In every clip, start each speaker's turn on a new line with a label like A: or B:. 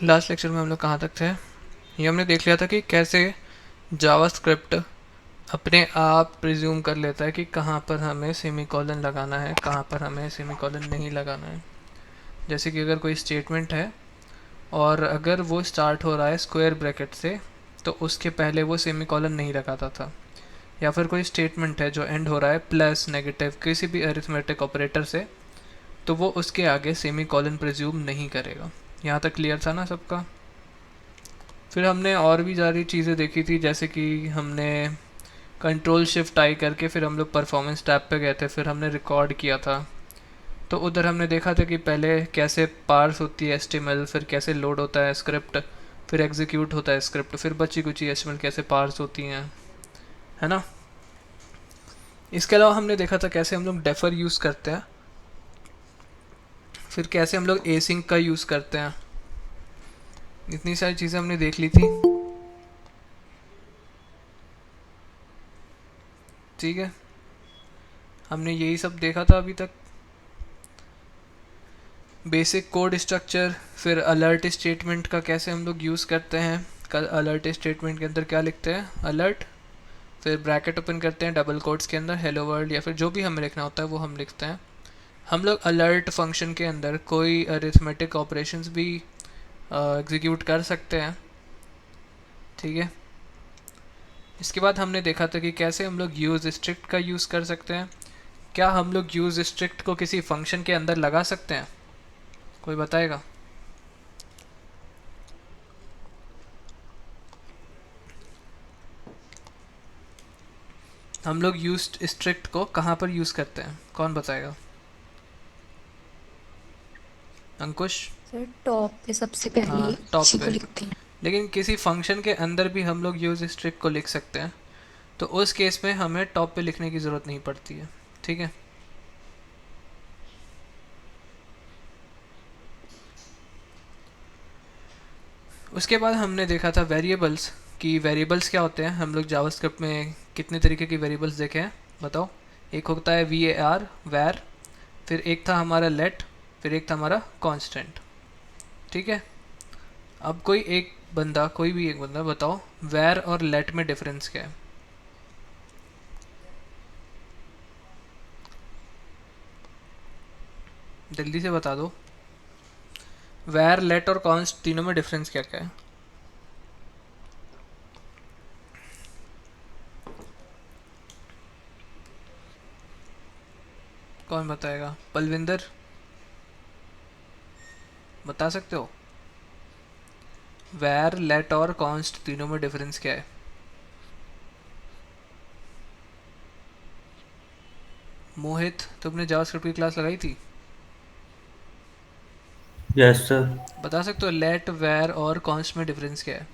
A: Last lecture में हम लोग कहाँ तक थे? ये हमने देख लिया था कि कैसे जावास्क्रिप्ट अपने आप प्रिज्यूम कर लेता है कि कहाँ पर हमें सेमीकोलन लगाना है, कहाँ पर हमें सेमीकोलन नहीं लगाना है। जैसे कि अगर कोई स्टेटमेंट है और अगर वो स्टार्ट हो रहा है स्क्वायर ब्रैकेट से, तो उसके पहले वो सेमीकोलन नहीं लगाता था। या फिर कोई स्टेटमेंट है जो एंड हो रहा है प्लस नेगेटिव किसी भी अरिथमेटिक ऑपरेटर से, तो वो उसके आगे सेमीकोलन प्रिज्यूम नहीं करेगा। यहाँ तक क्लियर था ना सबका? फिर हमने और भी सारी चीज़ें देखी थी, जैसे कि हमने कंट्रोल शिफ्ट आई करके फिर हम लोग परफॉर्मेंस टैब पे गए थे, फिर हमने रिकॉर्ड किया था। तो उधर हमने देखा था कि पहले कैसे पार्स होती है एचटीएमएल, फिर कैसे लोड होता है स्क्रिप्ट, फिर एग्जीक्यूट होता है स्क्रिप्ट, फिर बची कुची एचटीएमएल कैसे पार्स होती हैं, है ना। इसके अलावा हमने देखा था कैसे हम लोग डेफर यूज़ करते हैं, फिर कैसे हम लोग एसिंक का यूज़ करते हैं। इतनी सारी चीज़ें हमने देख ली थी, ठीक है। हमने यही सब देखा था अभी तक। बेसिक कोड स्ट्रक्चर, फिर अलर्ट स्टेटमेंट का कैसे हम लोग यूज़ करते हैं। कल अलर्ट स्टेटमेंट के अंदर क्या लिखते हैं, अलर्ट, फिर ब्रैकेट ओपन करते हैं डबल कोट्स के अंदर हेलो वर्ल्ड, या फिर जो भी हमें लिखना होता है वो हम लिखते हैं। हम लोग अलर्ट फंक्शन के अंदर कोई अरिथमेटिक ऑपरेशंस भी एग्जीक्यूट कर सकते हैं, ठीक है। इसके बाद हमने देखा था कि कैसे हम लोग यूज़ स्ट्रिक्ट का यूज़ कर सकते हैं। क्या हम लोग यूज़ स्ट्रिक्ट को किसी फंक्शन के अंदर लगा सकते हैं? कोई बताएगा? हम लोग यूज स्ट्रिक्ट को कहाँ पर यूज़ करते हैं, कौन बताएगा? अंकुश?
B: सर टॉप पे सबसे पहले
A: हाँ, टॉप
B: इसी को
A: पे।
B: लिखते हैं।
A: लेकिन किसी फंक्शन के अंदर भी हम लोग यूज़ स्ट्रिक्ट को लिख सकते हैं, तो उस केस में हमें टॉप पे लिखने की ज़रूरत नहीं पड़ती है, ठीक है। उसके बाद हमने देखा था वेरिएबल्स, कि वेरिएबल्स क्या होते हैं। हम लोग जावास्क्रिप्ट में कितने तरीके की वेरिएबल्स देखे हैं बताओ? एक होता है वी ए आर, वैर, फिर एक था हमारा लेट, फिर एक था हमारा कांस्टेंट, ठीक है। अब कोई भी एक बंदा बताओ वैर और लेट में डिफरेंस क्या है? जल्दी से बता दो। वैर, लेट और कॉन्स्ट तीनों में डिफरेंस क्या क्या है? कौन बताएगा? पलविंदर, बता सकते हो? वैर, लेट और कॉन्स्ट तीनों में डिफरेंस क्या है? मोहित, तुमने जावास्क्रिप्ट की क्लास लगाई थी?
C: Yes sir.
A: बता सकते हो लेट, वैर और कॉन्स्ट में डिफरेंस क्या है?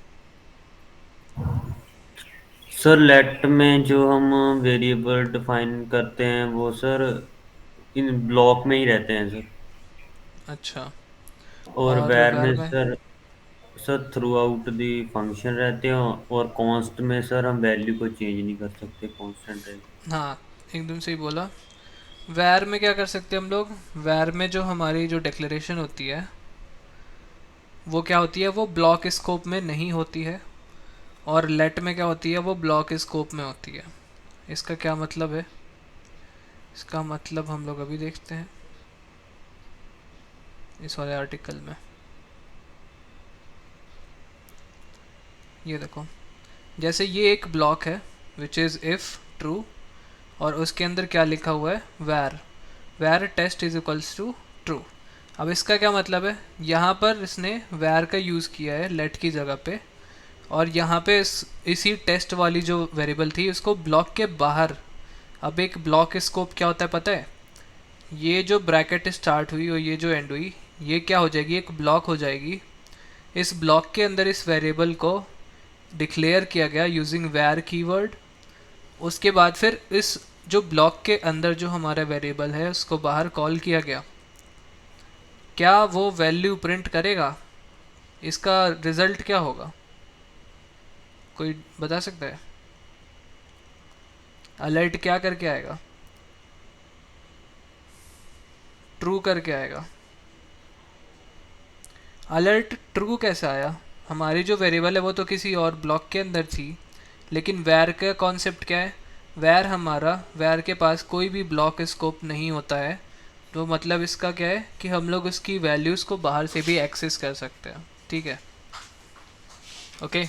C: सर लेट में जो हम वेरिएबल डिफाइन करते हैं वो सर इन ब्लॉक में ही रहते हैं सर।
A: अच्छा।
C: और
A: और
C: वैर
A: वैर
C: में
A: में?
C: Sir through out the function रहते हैं। और कॉन्स्ट में सर हम वैल्यू को चेंज नहीं कर सकते, कांस्टेंट रहेगी।
A: हाँ, एकदम सही बोला। वैर में क्या कर सकते हैं हम लोग? वैर में जो हमारी जो डिक्लेरेशन होती है वो क्या होती है, वो ब्लॉक स्कोप में नहीं होती है। और लेट में क्या होती है, वो ब्लॉक स्कोप में होती है। इसका क्या मतलब है? इसका मतलब हम लोग अभी देखते हैं इस वाले आर्टिकल में। ये देखो, जैसे ये एक ब्लॉक है विच इज़ इफ़ ट्रू, और उसके अंदर क्या लिखा हुआ है, var, var test is equals to true. अब इसका क्या मतलब है? यहाँ पर इसने वैर का यूज़ किया है लेट की जगह पे, और यहाँ पे इसी टेस्ट वाली जो वेरिएबल थी उसको ब्लॉक के बाहर। अब एक ब्लॉक स्कोप क्या होता है पता है? ये जो ब्रैकेट स्टार्ट हुई और ये जो एंड हुई, ये क्या हो जाएगी, एक ब्लॉक हो जाएगी। इस ब्लॉक के अंदर इस वेरिएबल को डिक्लेयर किया गया यूजिंग वैर कीवर्ड। उसके बाद फिर इस जो ब्लॉक के अंदर जो हमारा वेरिएबल है उसको बाहर कॉल किया गया। क्या वो वैल्यू प्रिंट करेगा? इसका रिजल्ट क्या होगा? कोई बता सकता है? अलर्ट क्या करके आएगा? ट्रू करके आएगा। अलर्ट ट्रू कैसे आया? हमारी जो वेरिएबल है वो तो किसी और ब्लॉक के अंदर थी, लेकिन वैर का कॉन्सेप्ट क्या है? वैर के पास कोई भी ब्लॉक स्कोप नहीं होता है, तो मतलब इसका क्या है कि हम लोग उसकी वैल्यूज़ को बाहर से भी एक्सेस कर सकते हैं। ठीक है, ओके।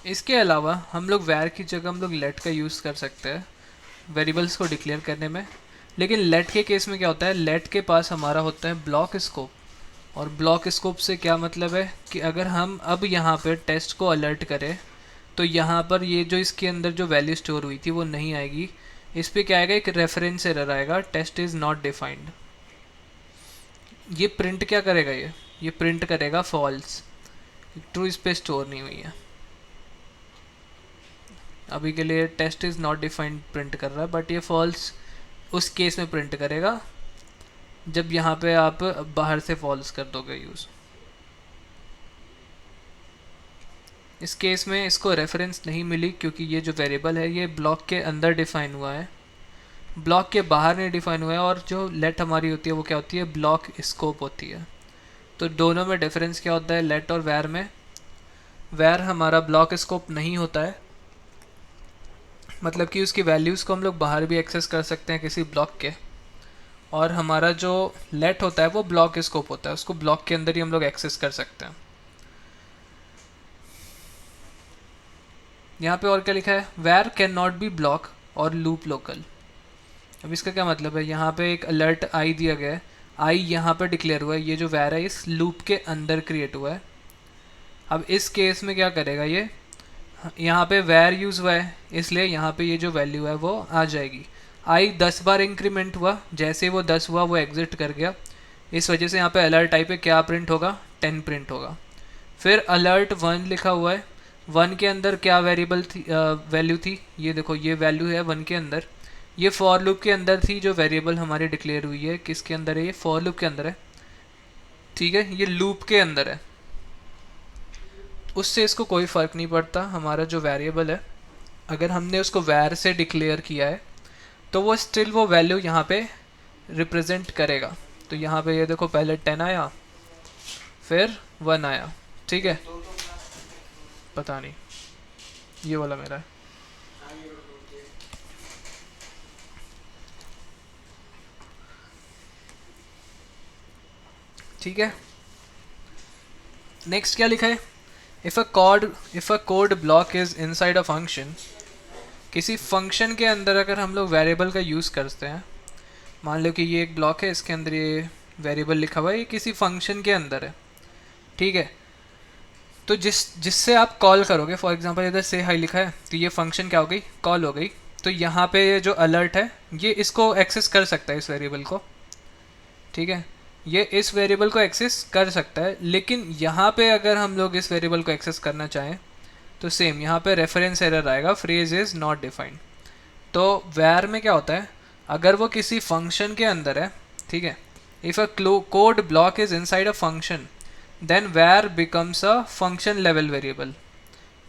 A: इसके अलावा हम लोग वैर की जगह हम लोग लेट का यूज़ कर सकते हैं वेरिएबल्स को डिक्लेयर करने में। लेकिन लेट के केस में क्या होता है, लेट के पास हमारा होता है ब्लॉक स्कोप। और ब्लॉक स्कोप से क्या मतलब है कि अगर हम अब यहाँ पर टेस्ट को अलर्ट करें तो यहाँ पर ये जो इसके अंदर जो वैल्यू स्टोर हुई थी वो नहीं आएगी। इस पर क्या आएगा, एक रेफरेंस एरर आएगा, टेस्ट इज़ नॉट डिफाइंड। ये प्रिंट क्या करेगा, ये प्रिंट करेगा फॉल्स, ट्रू इस पर स्टोर नहीं हुई है। अभी के लिए test is not defined print कर रहा है, बट ये फॉल्स उस केस में प्रिंट करेगा जब यहाँ पे आप बाहर से फॉल्स कर दोगे यूज़। इस केस में इसको रेफरेंस नहीं मिली क्योंकि ये जो वेरिएबल है ये ब्लॉक के अंदर डिफाइन हुआ है, ब्लॉक के बाहर नहीं डिफाइन हुआ है। और जो लेट हमारी होती है वो क्या होती है, ब्लॉक स्कोप होती है। तो दोनों में डिफरेंस क्या होता है, लेट और वैर में? वैर हमारा ब्लॉक स्कोप नहीं होता है, मतलब कि उसकी वैल्यूज़ को हम लोग बाहर भी एक्सेस कर सकते हैं किसी ब्लॉक के। और हमारा जो लेट होता है वो ब्लॉक स्कोप होता है, उसको ब्लॉक के अंदर ही हम लोग एक्सेस कर सकते हैं। यहाँ पे और क्या लिखा है, वैर कैन नॉट बी ब्लॉक और लूप लोकल। अब इसका क्या मतलब है, यहाँ पे एक अलर्ट आई दिया गया है, आई यहाँ पे डिक्लेयर हुआ है, ये जो वैर है इस लूप के अंदर क्रिएट हुआ है। अब इस केस में क्या करेगा, ये यहाँ पे वैर यूज़ हुआ है इसलिए यहाँ पे ये जो वैल्यू है वो आ जाएगी। आई 10 बार इंक्रीमेंट हुआ, जैसे वो 10 हुआ वो एग्जिट कर गया, इस वजह से यहाँ पे अलर्ट आई पे क्या प्रिंट होगा, 10 प्रिंट होगा। फिर अलर्ट 1 लिखा हुआ है, 1 के अंदर क्या वेरिएबल थी, वैल्यू थी, ये देखो ये वैल्यू है 1 के अंदर। ये फॉर लूप के अंदर थी जो वेरिएबल हमारी डिक्लेयर हुई है, किसके अंदर है, ये फॉर लूप के अंदर है। ठीक है, ये लूप के अंदर है, उससे इसको कोई फ़र्क नहीं पड़ता। हमारा जो वेरिएबल है अगर हमने उसको वैर से डिक्लेयर किया है तो वो स्टिल वो वैल्यू यहाँ पे रिप्रेजेंट करेगा। तो यहाँ पे ये देखो पहले 10 आया फिर 1 आया, ठीक है, पता नहीं ये वाला मेरा है। ठीक है, नेक्स्ट क्या लिखा है, if a code block is inside a function. किसी फंक्शन के अंदर अगर हम लोग वेरिएबल का यूज़ करते हैं, मान लो कि ये एक ब्लॉक है, इसके अंदर ये वेरिएबल लिखा हुआ है, ये किसी फंक्शन के अंदर है, ठीक है। तो जिससे आप कॉल करोगे, फॉर एग्जांपल इधर से हाई लिखा है तो ये फंक्शन क्या हो गई, कॉल हो गई। तो यहाँ पे ये जो अलर्ट है ये इसको एक्सेस कर सकता है, इस वेरिएबल को, ठीक है, ये इस वेरिएबल को एक्सेस कर सकता है। लेकिन यहाँ पे अगर हम लोग इस वेरिएबल को एक्सेस करना चाहें तो सेम यहाँ पे रेफरेंस एरर आएगा, फ्रेज इज़ नॉट डिफाइंड। तो वैर में क्या होता है, अगर वो किसी फंक्शन के अंदर है, ठीक है, if a code block is inside a function then var becomes a function level variable,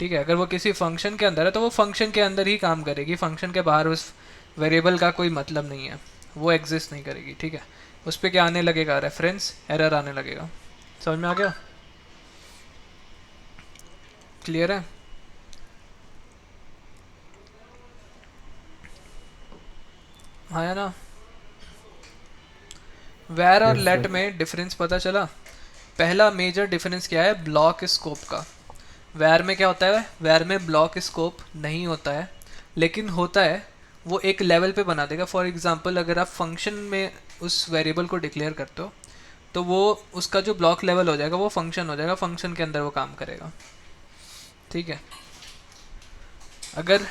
A: ठीक है। अगर वो किसी फंक्शन के अंदर है तो वो फंक्शन के अंदर ही काम करेगी, फंक्शन के बाहर उस वेरिएबल का कोई मतलब नहीं है, वो एग्जिस्ट नहीं करेगी, ठीक है। उस पर क्या आने लगेगा, रेफरेंस एरर आने लगेगा। समझ में आ गया, क्लियर है? आया ना? वैर और
C: यस
A: लेट
C: सर।
A: में डिफरेंस पता चला। पहला मेजर डिफरेंस क्या है, ब्लॉक स्कोप का। वैर में क्या होता है, वैर में ब्लॉक स्कोप नहीं होता है, लेकिन होता है वो एक लेवल पे बना देगा। फॉर एग्जांपल अगर आप फंक्शन में उस वेरिएबल को डिक्लेयर करते हो तो वो उसका जो ब्लॉक लेवल हो जाएगा वो फंक्शन हो जाएगा, फंक्शन के अंदर वो काम करेगा, ठीक है। अगर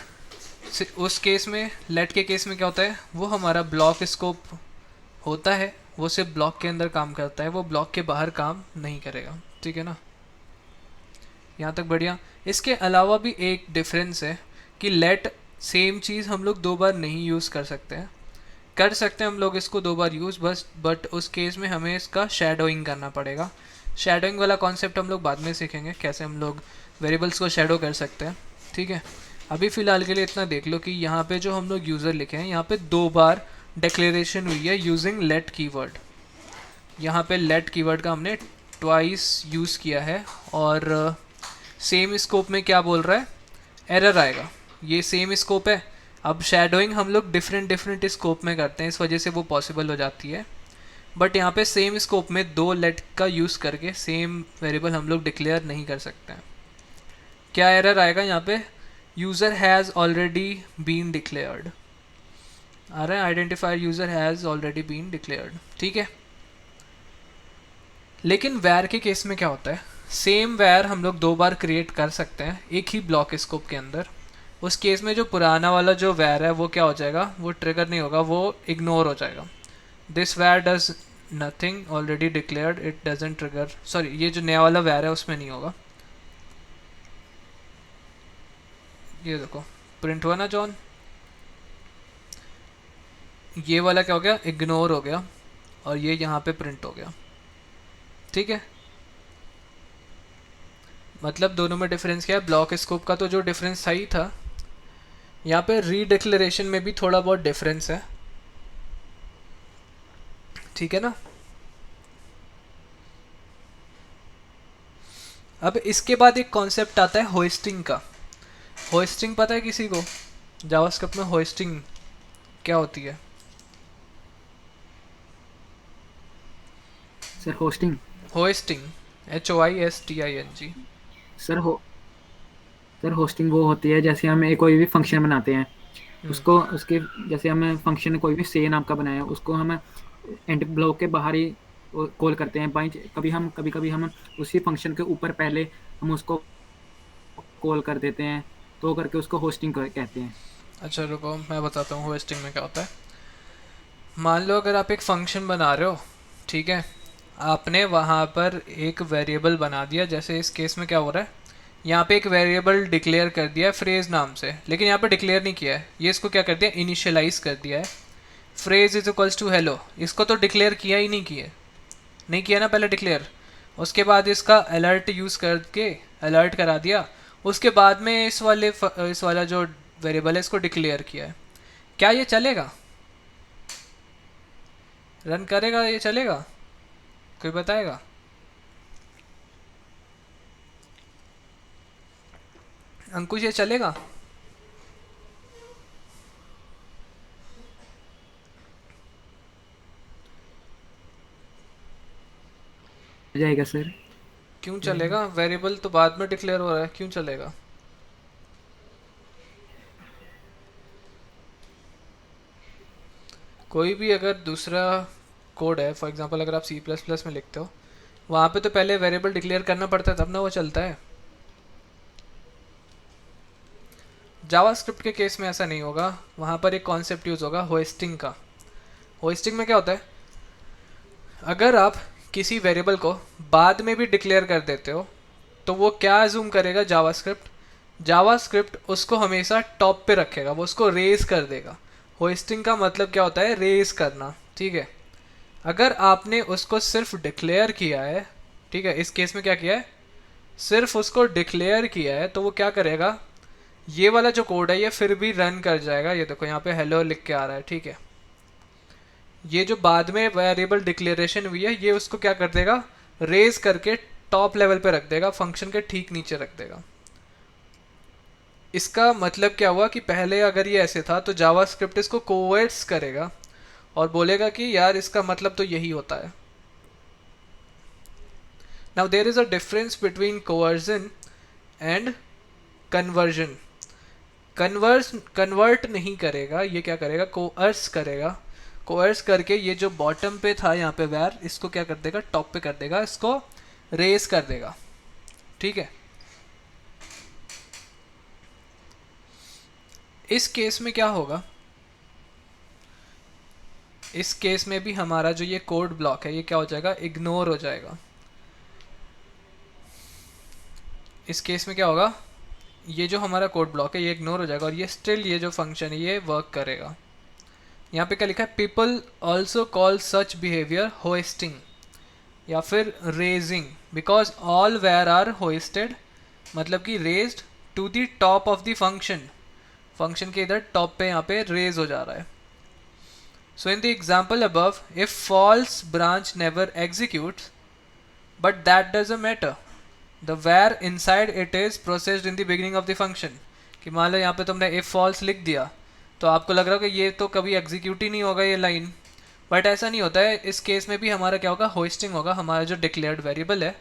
A: उस केस में, लेट के केस में क्या होता है, वो हमारा ब्लॉक स्कोप होता है, वो सिर्फ ब्लॉक के अंदर काम करता है, वो ब्लॉक के बाहर काम नहीं करेगा, ठीक है ना? यहाँ तक बढ़िया। इसके अलावा भी एक डिफरेंस है कि लेट सेम चीज़ हम लोग 2 बार नहीं यूज़ कर सकते हैं। कर सकते हैं हम लोग इसको 2 बार यूज़ बस, बट उस केस में हमें इसका शैडोइंग करना पड़ेगा। शैडोइंग वाला कॉन्सेप्ट हम लोग बाद में सीखेंगे, कैसे हम लोग वेरिएबल्स को शैडो कर सकते हैं, ठीक है। अभी फ़िलहाल के लिए इतना देख लो कि यहाँ पे जो हम लोग यूज़र लिखे हैं, यहाँ पे 2 बार डिक्लेरेशन हुई है यूजिंग लेट कीवर्ड। यहाँ पे लेट कीवर्ड का हमने ट्वाइस यूज़ किया है, और सेम स्कोप में क्या बोल रहा है, एरर आएगा। ये सेम स्कोप है। अब शैडोइंग हम लोग डिफरेंट डिफरेंट स्कोप में करते हैं, इस वजह से वो पॉसिबल हो जाती है। बट यहाँ पे सेम स्कोप में दो लेट का यूज़ करके सेम वेरिएबल हम लोग डिक्लेयर नहीं कर सकते हैं। क्या एरर आएगा यहाँ पे, user has already been declared आ रहा है, identifier user has already been declared, ठीक है। लेकिन वैर के केस में क्या होता है, सेम वैर हम लोग दो बार क्रिएट कर सकते हैं एक ही ब्लॉक स्कोप के अंदर। उस केस में जो पुराना वाला जो वैर है वो क्या हो जाएगा, वो ट्रिगर नहीं होगा, वो इग्नोर हो जाएगा। दिस वैर does nothing already declared, it doesn't trigger, sorry ये जो नया वाला वैर है उसमें नहीं होगा। ये देखो प्रिंट हुआ ना जॉन, ये वाला क्या हो गया, इग्नोर हो गया, और ये यहाँ पे प्रिंट हो गया, ठीक है। मतलब दोनों में डिफरेंस क्या है, ब्लॉक स्कोप का तो जो डिफरेंस सही था, यहाँ पे रीडिक्लेरेशन में भी थोड़ा बहुत डिफरेंस है, ठीक है ना। अब इसके बाद एक कॉन्सेप्ट आता है होस्टिंग का। होस्टिंग पता है किसी को, जावास्क्रिप्ट में होस्टिंग क्या होती है?
D: Sir hosting,
A: hosting HOISTING।
D: Sir हो सर होस्टिंग वो होती है जैसे हम कोई भी फंक्शन बनाते हैं, उसको उसके जैसे हम फंक्शन कोई भी से नाम का बनाया है, उसको हम एंड ब्लॉक के बाहर ही कॉल करते हैं। बाई कभी कभी हम उसी फंक्शन के ऊपर पहले हम उसको कॉल कर देते हैं, तो करके उसको होस्टिंग कहते हैं।
A: अच्छा रुको मैं बताता हूँ होस्टिंग में क्या होता है। मान लो अगर आप एक फंक्शन बना रहे हो, ठीक है, आपने वहाँ पर एक वेरिएबल बना दिया, जैसे इस केस में क्या हो रहा है, यहाँ पे एक वेरिएबल डिक्लेयर कर दिया है फ्रेज नाम से, लेकिन यहाँ पे डिक्लेयर नहीं किया है, ये इसको क्या कर दिया, इनिशियलाइज कर दिया है। Phrase is equals to hello, इसको तो डिक्लेयर किया ही नहीं किया ना पहले डिक्लेयर। उसके बाद इसका अलर्ट यूज़ करके अलर्ट करा दिया, उसके बाद में इस वाला जो वेरिएबल है इसको डिक्लेयर किया है। क्या ये चलेगा, रन करेगा, ये चलेगा, कोई बताएगा? अंकुश ये चलेगा?
D: हो जाएगा सर।
A: क्यों चलेगा, वेरिएबल तो बाद में डिक्लेयर हो रहा है, क्यों चलेगा? कोई भी अगर दूसरा कोड है, फॉर एग्जांपल अगर आप C++ में लिखते हो, वहाँ पे तो पहले वेरिएबल डिक्लेयर करना पड़ता है तब ना वो चलता है। जावास्क्रिप्ट के केस में ऐसा नहीं होगा, वहाँ पर एक कॉन्सेप्ट यूज़ होगा होस्टिंग का। होस्टिंग में क्या होता है, अगर आप किसी वेरिएबल को बाद में भी डिक्लेयर कर देते हो तो वो क्या अज्यूम करेगा, जावास्क्रिप्ट उसको हमेशा टॉप पे रखेगा, वो उसको रेज कर देगा। होस्टिंग का मतलब क्या होता है, रेज करना, ठीक है। अगर आपने उसको सिर्फ डिक्लेयर किया है, ठीक है, इस केस में क्या किया है, सिर्फ उसको डिक्लेयर किया है, तो वो क्या करेगा, ये वाला जो कोड है ये फिर भी रन कर जाएगा। ये देखो यहाँ पे हेलो लिख के आ रहा है, ठीक है। ये जो बाद में वेरिएबल डिक्लेरेशन हुई है ये उसको क्या कर देगा, रेज करके टॉप लेवल पे रख देगा, फंक्शन के ठीक नीचे रख देगा। इसका मतलब क्या हुआ कि पहले अगर ये ऐसे था तो जावास्क्रिप्ट इसको कोवर्ट्स करेगा और बोलेगा कि यार इसका मतलब तो यही होता है। Now there is a difference between coercion and conversion. Convert नहीं करेगा, ये क्या करेगा, कोअर्स करेगा। कोअर्स करके ये जो बॉटम पे था यहाँ पे वैर, इसको क्या कर देगा, टॉप पे कर देगा, इसको रेस कर देगा, ठीक है। इस केस में क्या होगा, इस केस में भी हमारा जो ये कोड ब्लॉक है ये क्या हो जाएगा, इग्नोर हो जाएगा। इस केस में क्या होगा, ये जो हमारा कोड ब्लॉक है ये इग्नोर हो जाएगा और ये स्टिल ये जो फंक्शन है ये वर्क करेगा। यहाँ पे क्या लिखा है, people also call such behaviour hoisting या फिर raising because all var are hoisted, मतलब कि raised to the top of the function, function के इधर टॉप पे यहाँ पे रेज हो जा रहा है। So in the example above, if false branch never executes, but that doesn't matter. The where inside it is processed in the beginning of the function. कि मान लो यहाँ पे तुमने if false लिख दिया तो आपको लग रहा होगा ये तो कभी एग्जीक्यूट ही नहीं होगा ये लाइन, बट ऐसा नहीं होता है. इस केस में भी हमारा क्या होगा, होस्टिंग होगा. हमारा जो डिक्लेयर्ड वेरिएबल है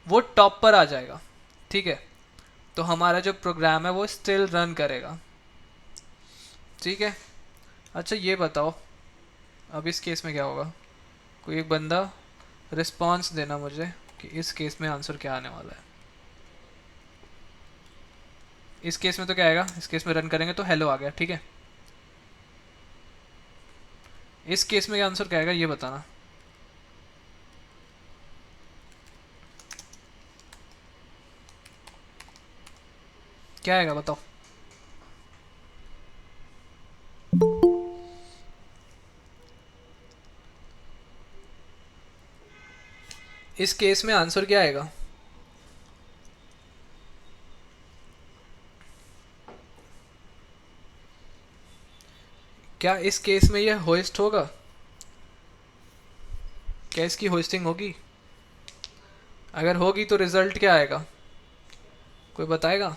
A: वो टॉप पर आ जाएगा. ठीक है, तो हमारा जो प्रोग्राम है वो स्टिल रन करेगा. ठीक है. अच्छा ये बताओ अब इस केस में क्या होगा. कोई एक बंदा रिस्पॉन्स देना मुझे कि इस केस में आंसर क्या आने वाला है. इस केस में तो क्या आएगा, इस केस में रन करेंगे तो हेलो आ गया. ठीक है, इस केस में आंसर क्या आएगा ये बताना. क्या आएगा बताओ. इस केस में आंसर क्या आएगा. क्या इस केस में ये होस्ट होगा, क्या इसकी होस्टिंग होगी. अगर होगी तो रिजल्ट क्या आएगा, कोई बताएगा.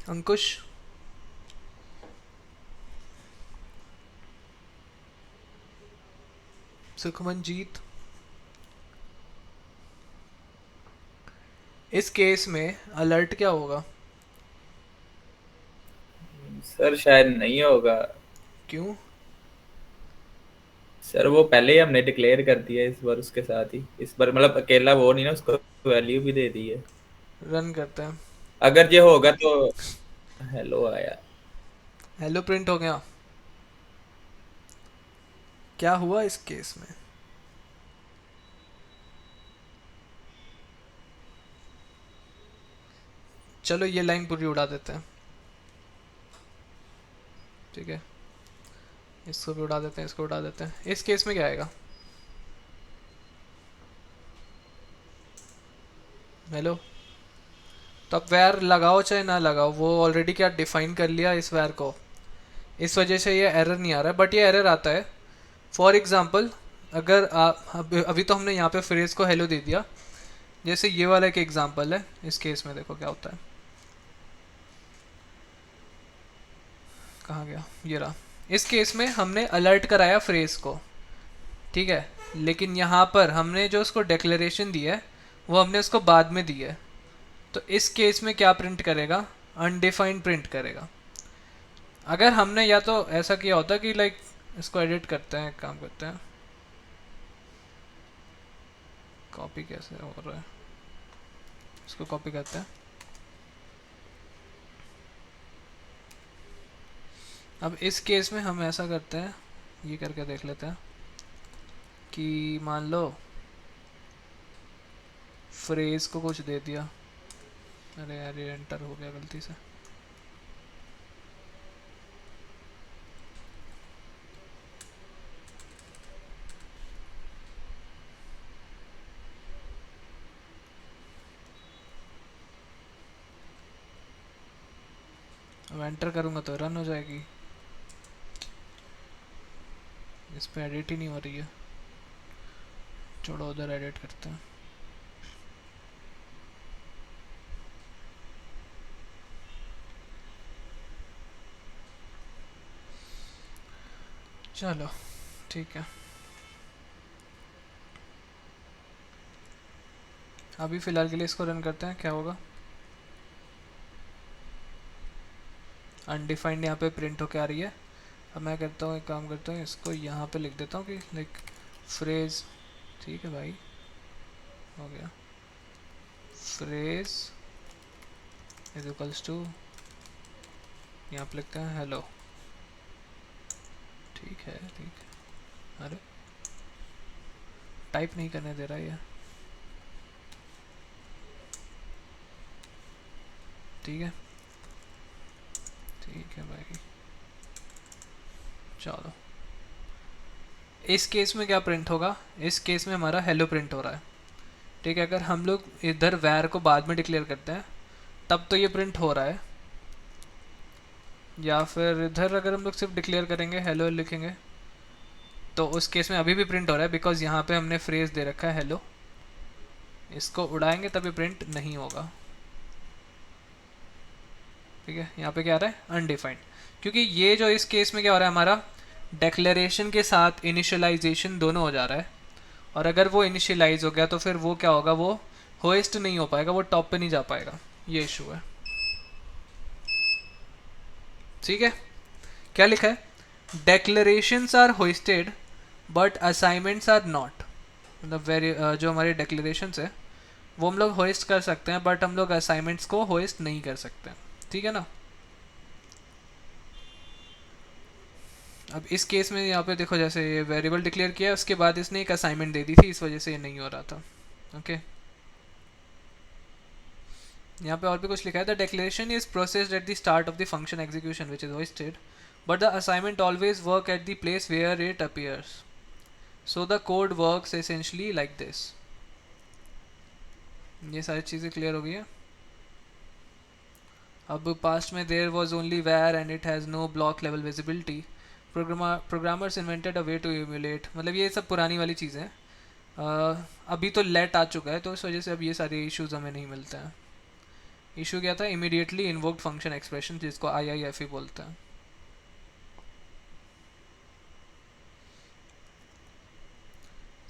A: अंकुश, सुखमनजीत, इस केस में अलर्ट क्या होगा.
E: सर शायद नहीं होगा.
A: क्यों.
E: सर वो पहले ही हमने डिक्लेयर कर दिया इस बार उसके साथ ही. इस बार मतलब अकेला वो नहीं ना, उसको वैल्यू भी दे दी है.
A: रन करते हैं.
E: अगर ये होगा तो हेलो आया.
A: हेलो प्रिंट हो गया. क्या हुआ इस केस में. चलो ये लाइन पूरी उड़ा देते हैं. ठीक है, इसको भी उड़ा देते हैं, इसको उड़ा देते हैं. इस केस में क्या आएगा. हेलो, तो अब वैर लगाओ चाहे ना लगाओ, वो ऑलरेडी क्या डिफाइन कर लिया इस वैर को. इस वजह से ये एरर नहीं आ रहा है, बट ये एरर आता है. फॉर एग्जांपल अगर आप अभी तो हमने यहाँ पे फ्रेज को हेलो दे दिया, जैसे ये वाला एक एग्जांपल है. इस केस में देखो क्या होता है. कहाँ गया, ये रहा. इस केस में हमने अलर्ट कराया फ्रेज को. ठीक है, लेकिन यहाँ पर हमने जो उसको डिक्लेरेशन दी है वो हमने उसको बाद में दी है. तो इस केस में क्या प्रिंट करेगा, अनडिफाइंड प्रिंट करेगा. अगर हमने या तो ऐसा किया होता कि लाइक इसको एडिट करते हैं, काम करते हैं. कॉपी कैसे हो रहा है, इसको कॉपी करते हैं. अब इस केस में हम ऐसा करते हैं, ये करके देख लेते हैं कि मान लो फ्रेज को कुछ दे दिया. अरे यार ये एंटर हो गया गलती से. अब एंटर करूँगा तो रन हो जाएगी. इस पे एडिट ही नहीं हो रही है. छोड़ो, उधर एडिट करते हैं. चलो ठीक है, अभी फ़िलहाल के लिए इसको रन करते हैं. क्या होगा, अनडिफाइंड यहाँ पे प्रिंट होके आ रही है. अब मैं करता हूँ, एक काम करता हूँ, इसको यहाँ पे लिख देता हूँ कि लाइक फ्रेज. ठीक है भाई, हो गया. फ्रेज इज इक्वल्स टू, यहाँ पे लिखते हैं हेलो. ठीक है ठीक है. अरे टाइप नहीं करने दे रहा है. ठीक है ठीक है भाई. चलो, इस केस में क्या प्रिंट होगा, इस केस में हमारा हेलो प्रिंट हो रहा है. ठीक है, अगर हम लोग इधर वैर को बाद में डिक्लेयर करते हैं तब तो ये प्रिंट हो रहा है, या फिर इधर अगर हम लोग सिर्फ डिक्लेयर करेंगे हेलो लिखेंगे तो उस केस में अभी भी प्रिंट हो रहा है, बिकॉज यहाँ पे हमने फ्रेज दे रखा है हेलो। इसको उड़ाएंगे तभी प्रिंट नहीं होगा। ठीक है, यहाँ पे क्या आ रहा है अनडिफाइंड, क्योंकि ये जो इस केस में क्या हो रहा है हमारा डेक्लेरेशन के साथ इनिशियलाइजेशन दोनों हो जा रहा है, और अगर वो इनिशियलाइज हो गया तो फिर वो क्या होगा, वो होस्ट नहीं हो पाएगा, वो टॉप पे नहीं जा पाएगा, ये इशू है। ठीक है, क्या लिखा है, declarations are hoisted but assignments are not. मतलब जो हमारे डेक्लेरेशंस है वो हम लोग होस्ट कर सकते हैं, बट हम लोग असाइनमेंट्स को होस्ट नहीं कर सकते। ठीक है ना। अब इस केस में यहाँ पे देखो, जैसे ये वेरिएबल डिक्लेयर किया उसके बाद इसने एक असाइनमेंट दे दी थी, इस वजह से ये नहीं हो रहा था। ओके, यहाँ पे और भी कुछ लिखा है, the declaration is processed at the start of the function execution which is hoisted but the assignment always work at the place where it appears, so the code works essentially like this. ये सारी चीज़ें clear हो गई है। अब past में there was only var and it has no block level visibility, programmers invented a way to emulate. मतलब ये सब पुरानी वाली चीज़ें हैं। अभी तो लेट आ चुका है तो इस वजह से अब ये सारे इश्यूज हमें नहीं मिलते हैं। इशू क्या था, इमीडिएटली इन्वोक्ड फंक्शन एक्सप्रेशन, जिसको IIFE बोलते हैं।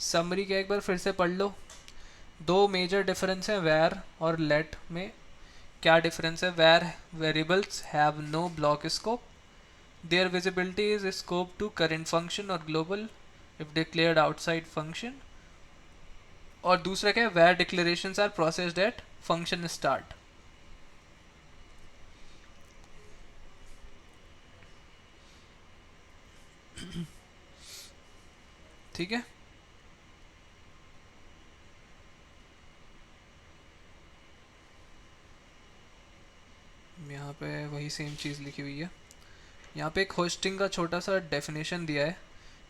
A: समरी का एक बार फिर से पढ़ लो। दो मेजर डिफरेंस हैं वेयर और लेट में। क्या डिफरेंस है, var variables have no block scope, their visibility is scope to current function और global if declared outside function. और दूसरा क्या है, var declarations are processed at function start. ठीक है, यहाँ पे वही सेम चीज़ लिखी हुई है। यहाँ पे एक होस्टिंग का छोटा सा डेफिनेशन दिया है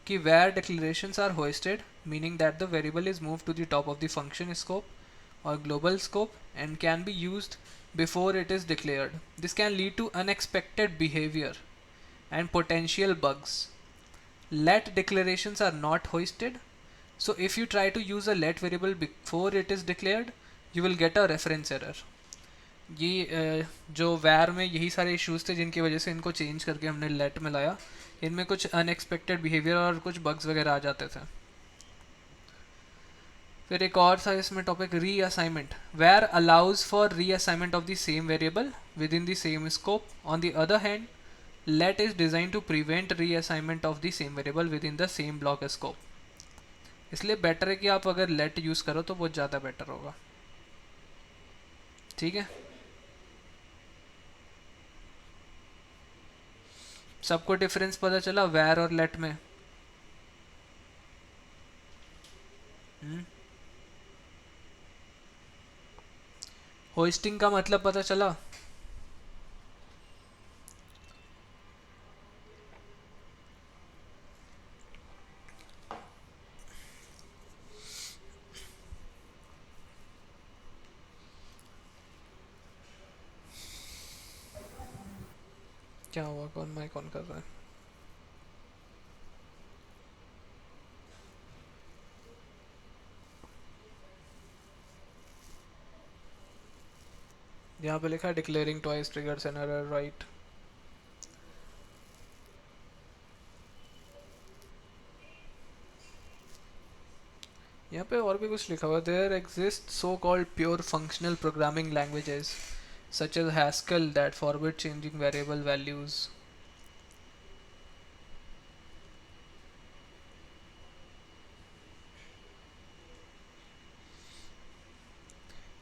A: कि var declarations are hoisted meaning that the variable is move to the top of the function scope और global scope and can be used before it is declared. This can lead to unexpected behaviour and potential bugs. Let declarations are not hoisted, so if you try to use a let variable before it is declared you will get a reference error. ये जो where में यही सारे issues थे जिनकी वजह से इनको चेंज करके हमने let में लाया। इनमें कुछ अनएक्सपेक्टेड बिहेवियर और कुछ बग्स वगैरह आ जाते थे। फिर एक और था इसमें topic, reassignment. Var allows for reassignment of the same variable within the same scope. On the other hand let is designed to prevent reassignment of the same variable within the same block scope. इसलिए better है कि आप अगर let use करो तो बहुत ज़्यादा better होगा। ठीक है, सबको डिफरेंस पता चला where और let में। होस्टिंग का मतलब पता चला। क्या हुआ, कौन माइक ऑन कर रहा है? यहाँ पे लिखा है declaring twice triggers an error, right. यहाँ पे और भी कुछ लिखा हुआ, there exist so called pure functional programming languages such as Haskell that forbid changing variable values.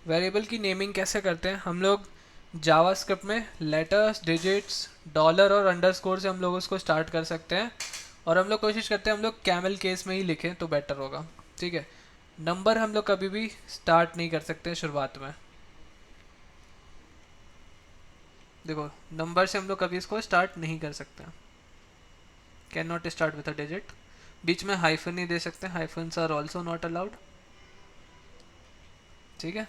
A: Variable की नेमिंग कैसे करते हैं हम लोग, जावास्क्रिप्ट में लेटर्स, डिजिट्स, डॉलर और अंडरस्कोर से हम लोग उसको स्टार्ट कर सकते हैं, और हम लोग कोशिश करते हैं हम लोग कैमल केस में ही लिखें तो बेटर होगा। ठीक है, नंबर हम लोग कभी भी स्टार्ट नहीं कर सकते हैं शुरुआत में। देखो, नंबर से हम लोग कभी इसको स्टार्ट नहीं कर सकते हैं, can not start with a digit. बीच में हाइफन नहीं दे सकते, hyphens are also not allowed. ठीक है।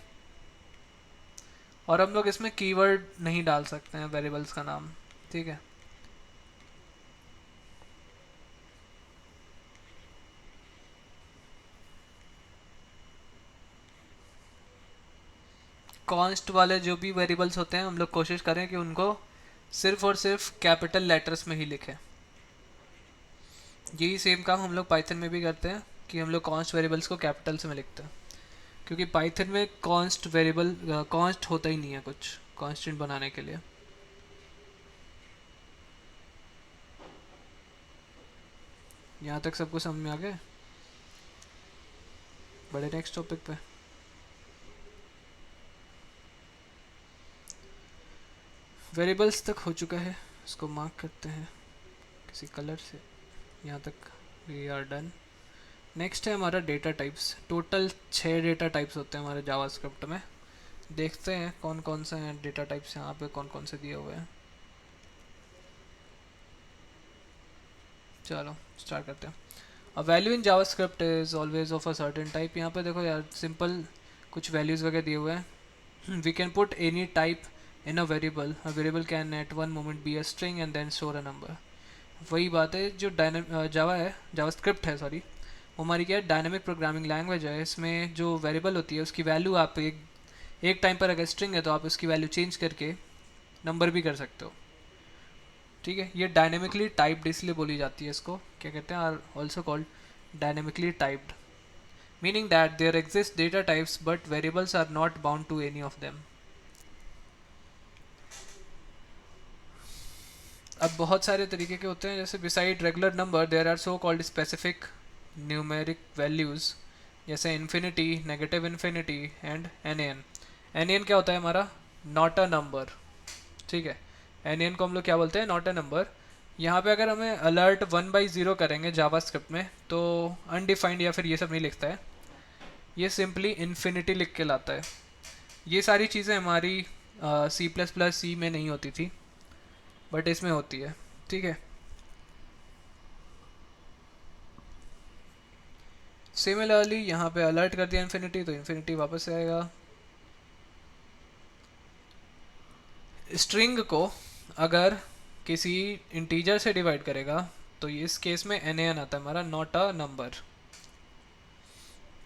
A: और हम लोग इसमें कीवर्ड नहीं डाल सकते हैं वेरिएबल्स का नाम, ठीक है। कॉन्स्ट वाले जो भी वेरिएबल्स होते हैं हम लोग कोशिश करें कि उनको सिर्फ और सिर्फ कैपिटल लेटर्स में ही लिखें। यही सेम काम हम लोग पाइथन में भी करते हैं कि हम लोग कॉन्स्ट वेरिएबल्स को कैपिटल्स में लिखते हैं, क्योंकि पाइथन में कॉन्स्ट वेरिएबल कॉन्स्ट होता ही नहीं है कुछ कांस्टेंट बनाने के लिए। यहाँ तक सबको समझ में आ गया? बड़े नेक्स्ट टॉपिक पे। वेरिएबल्स तक हो चुका है, इसको मार्क करते हैं किसी कलर से। यहाँ तक वी आर डन। नेक्स्ट है हमारा data types. Total 6 data types होते हैं हमारे जावास्क्रिप्ट में। देखते हैं कौन कौन से हैं डेटा टाइप्स, यहाँ पे कौन कौन से दिए हुए हैं। चलो स्टार्ट करते हैं। A value in JavaScript is always of a certain type. यहाँ पे देखो यार सिंपल कुछ वैल्यूज़ वगैरह दिए हुए हैं। We can put any type in a variable. A variable can at one moment be a string and then store a number. वही बात है जो जावा है, जावास्क्रिप्ट है सॉरी, वो हमारी क्या है, डायनेमिक प्रोग्रामिंग लैंग्वेज है। इसमें जो वेरिएबल होती है उसकी वैल्यू आप एक टाइम पर अगर स्ट्रिंग है तो आप उसकी वैल्यू चेंज करके नंबर भी कर सकते हो, ठीक है। ये डायनेमिकली टाइप्ड इसलिए बोली जाती है, इसको क्या कहते हैं, are also called dynamically typed, meaning that there exist data types but variables are not bound to any of them. अब बहुत सारे तरीके के होते हैं, जैसे beside regular number there are so called specific numeric values, जैसे infinity, negative infinity and N N क्या होता है हमारा, नॉट अ नंबर, ठीक है। एन को हम लोग क्या बोलते हैं, नॉट अ नंबर। यहाँ पे अगर हमें अलर्ट 1/0 करेंगे जावास्क्रिप्ट में तो अनडिफाइंड या फिर ये सब नहीं लिखता है, ये सिंपली इन्फिनिटी लिख के लाता है। ये सारी चीज़ें हमारी C++ में नहीं होती थी बट इसमें होती है, ठीक है। सिमिलरली यहाँ पे अलर्ट कर दिया इन्फिनिटी तो इन्फिनिटी वापस से आएगा। स्ट्रिंग को अगर किसी इंटीजर से डिवाइड करेगा तो इस केस में एन आता है हमारा, नॉट अ नंबर।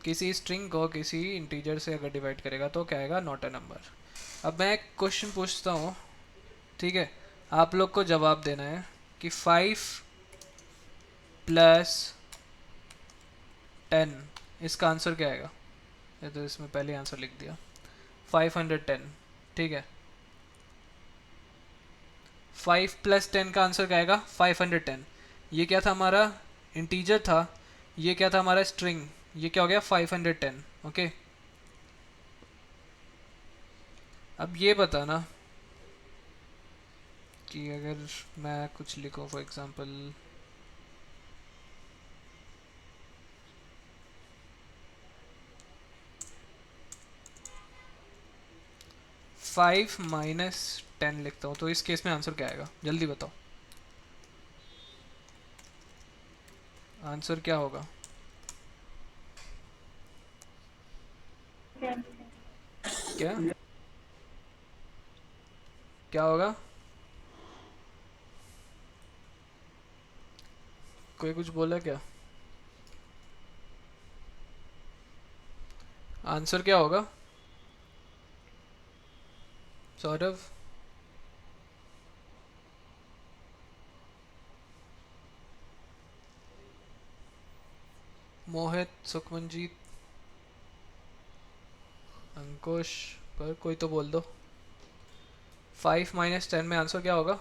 A: किसी स्ट्रिंग को किसी इंटीजर से अगर डिवाइड करेगा तो क्या आएगा, नॉट अ नंबर। अब मैं एक क्वेश्चन पूछता हूँ, ठीक है, आप लोग को जवाब देना है कि 5 + 10 इसका आंसर क्या आएगा। ये तो इसमें पहले आंसर लिख दिया, 510, ठीक है। 5 + 10 का आंसर क्या आएगा, 510। ये क्या था हमारा, इंटीजर था, ये क्या था हमारा, स्ट्रिंग, ये क्या हो गया, 510, ओके। अब ये बताना कि अगर मैं कुछ लिखूं फॉर एग्जांपल 5 - 10 लिखता हूँ तो इस केस में आंसर क्या आएगा, जल्दी बताओ। आंसर क्या होगा, क्या क्या होगा, कोई कुछ बोला क्या, आंसर क्या होगा सौरभ, मोहित, सुखमनजीत, अंकुश, पर कोई तो बोल दो। 5 - 10 में आंसर क्या होगा,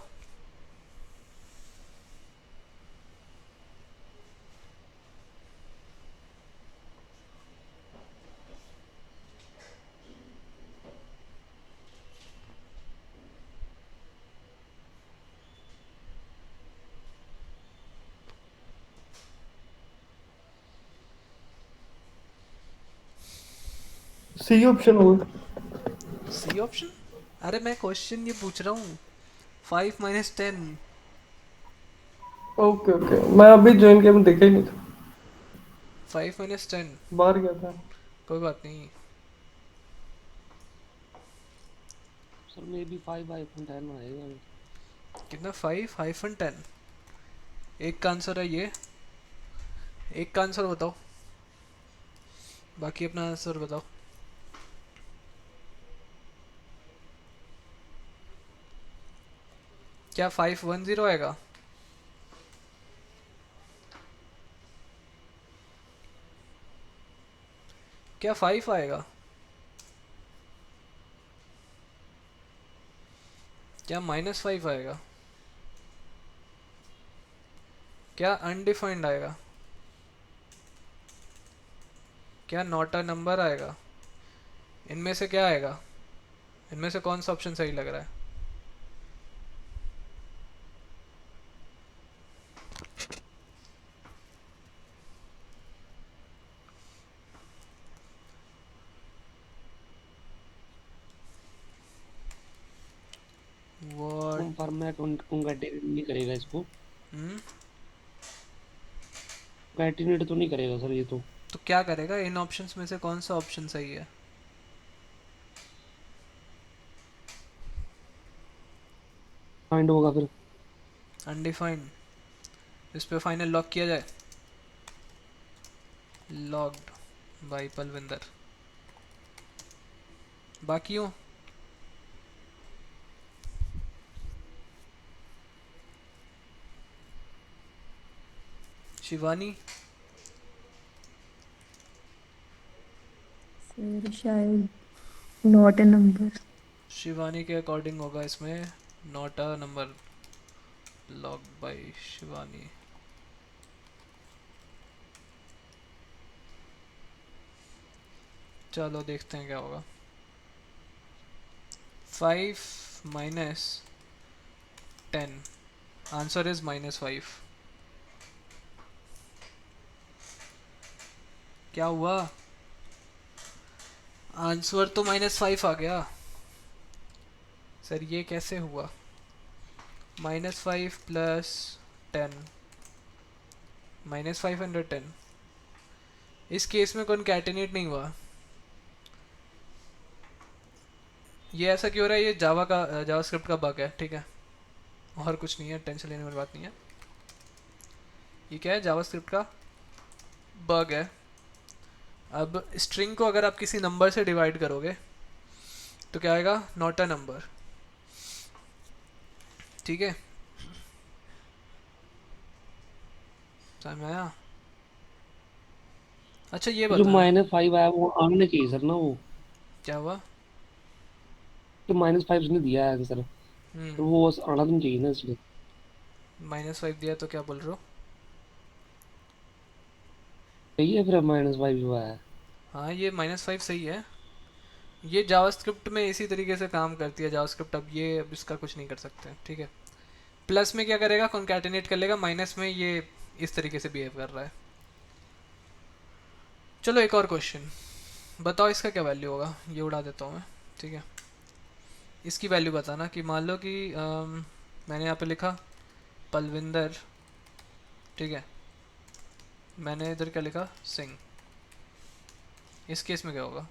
F: सी ऑप्शन होगा।
A: C option. अरे मैं क्वेश्चन ये पूछ रहा हूँ, 5 - 10।
F: ओके ओके, मैं अभी ज्वाइन किया, मैं देखा ही नहीं था,
A: 5 - 10,
F: बाहर गया था।
A: कोई बात नहीं।
G: सर मे बी 5/10 आएगा।
A: कितना? 5/10? एक का आंसर है ये, एक का आंसर बताओ, बाकी अपना आंसर बताओ। क्या 510 आएगा? क्या 5 आएगा? क्या -5 आएगा? क्या अनडिफाइंड आएगा? क्या नॉट अ नंबर आएगा? इनमें से क्या आएगा? इनमें से कौन सा ऑप्शन सही लग रहा है? व्हाट?
G: फॉर्मेट कंकैटिनेट नहीं करेगा इसको।
A: हम्म।
G: कंकैटिनेट तो नहीं करेगा सर ये तो।
A: तो क्या करेगा? इन ऑप्शंस में से कौन सा ऑप्शन सही है?
G: फाइंड होगा फिर।
A: अनडिफाइंड। इस पे फाइनल लॉक किया जाए। Locked by Palvinder. बाकियों? शिवानी?
B: सर शायद नॉट ए नंबर।
A: शिवानी के अकॉर्डिंग होगा इसमें not a number. Locked by Shivani. चलो देखते हैं क्या होगा। 5 - 10, आंसर इज -5। क्या हुआ? आंसर तो -5 आ गया। सर ये कैसे हुआ? -5 प्लस 10, -510। इस केस में कॉन्कैटिनेट नहीं हुआ। ये ऐसा क्यों हो रहा है? ये जावास्क्रिप्ट का बग है, ठीक है, और कुछ नहीं है, टेंशन लेने वाली बात नहीं है। ये क्या है? जावास्क्रिप्ट का बग है। अब स्ट्रिंग को अगर आप किसी नंबर से डिवाइड करोगे तो क्या आएगा? Not a number. ठीक है, समझ में आया? अच्छा ये
G: जो
A: बता।
G: -5 आया वो आने चाहिए सर ना वो।
A: क्या हुआ?
G: तो -5 उसने दिया है आंसर, तो वो आना तो नहीं चाहिए ना इसलिए।
A: -5 दिया तो क्या बोल रहे हो?
G: सही है फिर -5 जो आया है।
A: हाँ ये -5 सही है। ये जावास्क्रिप्ट में इसी तरीके से काम करती है जावास्क्रिप्ट। अब इसका कुछ नहीं कर सकते, ठीक है। प्लस में क्या करेगा? कॉन्कैटिनेट कर लेगा। माइनस में ये इस तरीके से बिहेव कर रहा है। चलो एक और क्वेश्चन बताओ, इसका क्या वैल्यू होगा? ये उड़ा देता हूँ मैं, ठीक है। इसकी वैल्यू बताना कि मान लो कि मैंने यहाँ पे लिखा पलविंदर, ठीक है, मैंने इधर क्या लिखा? सिंह। इस केस में क्या होगा?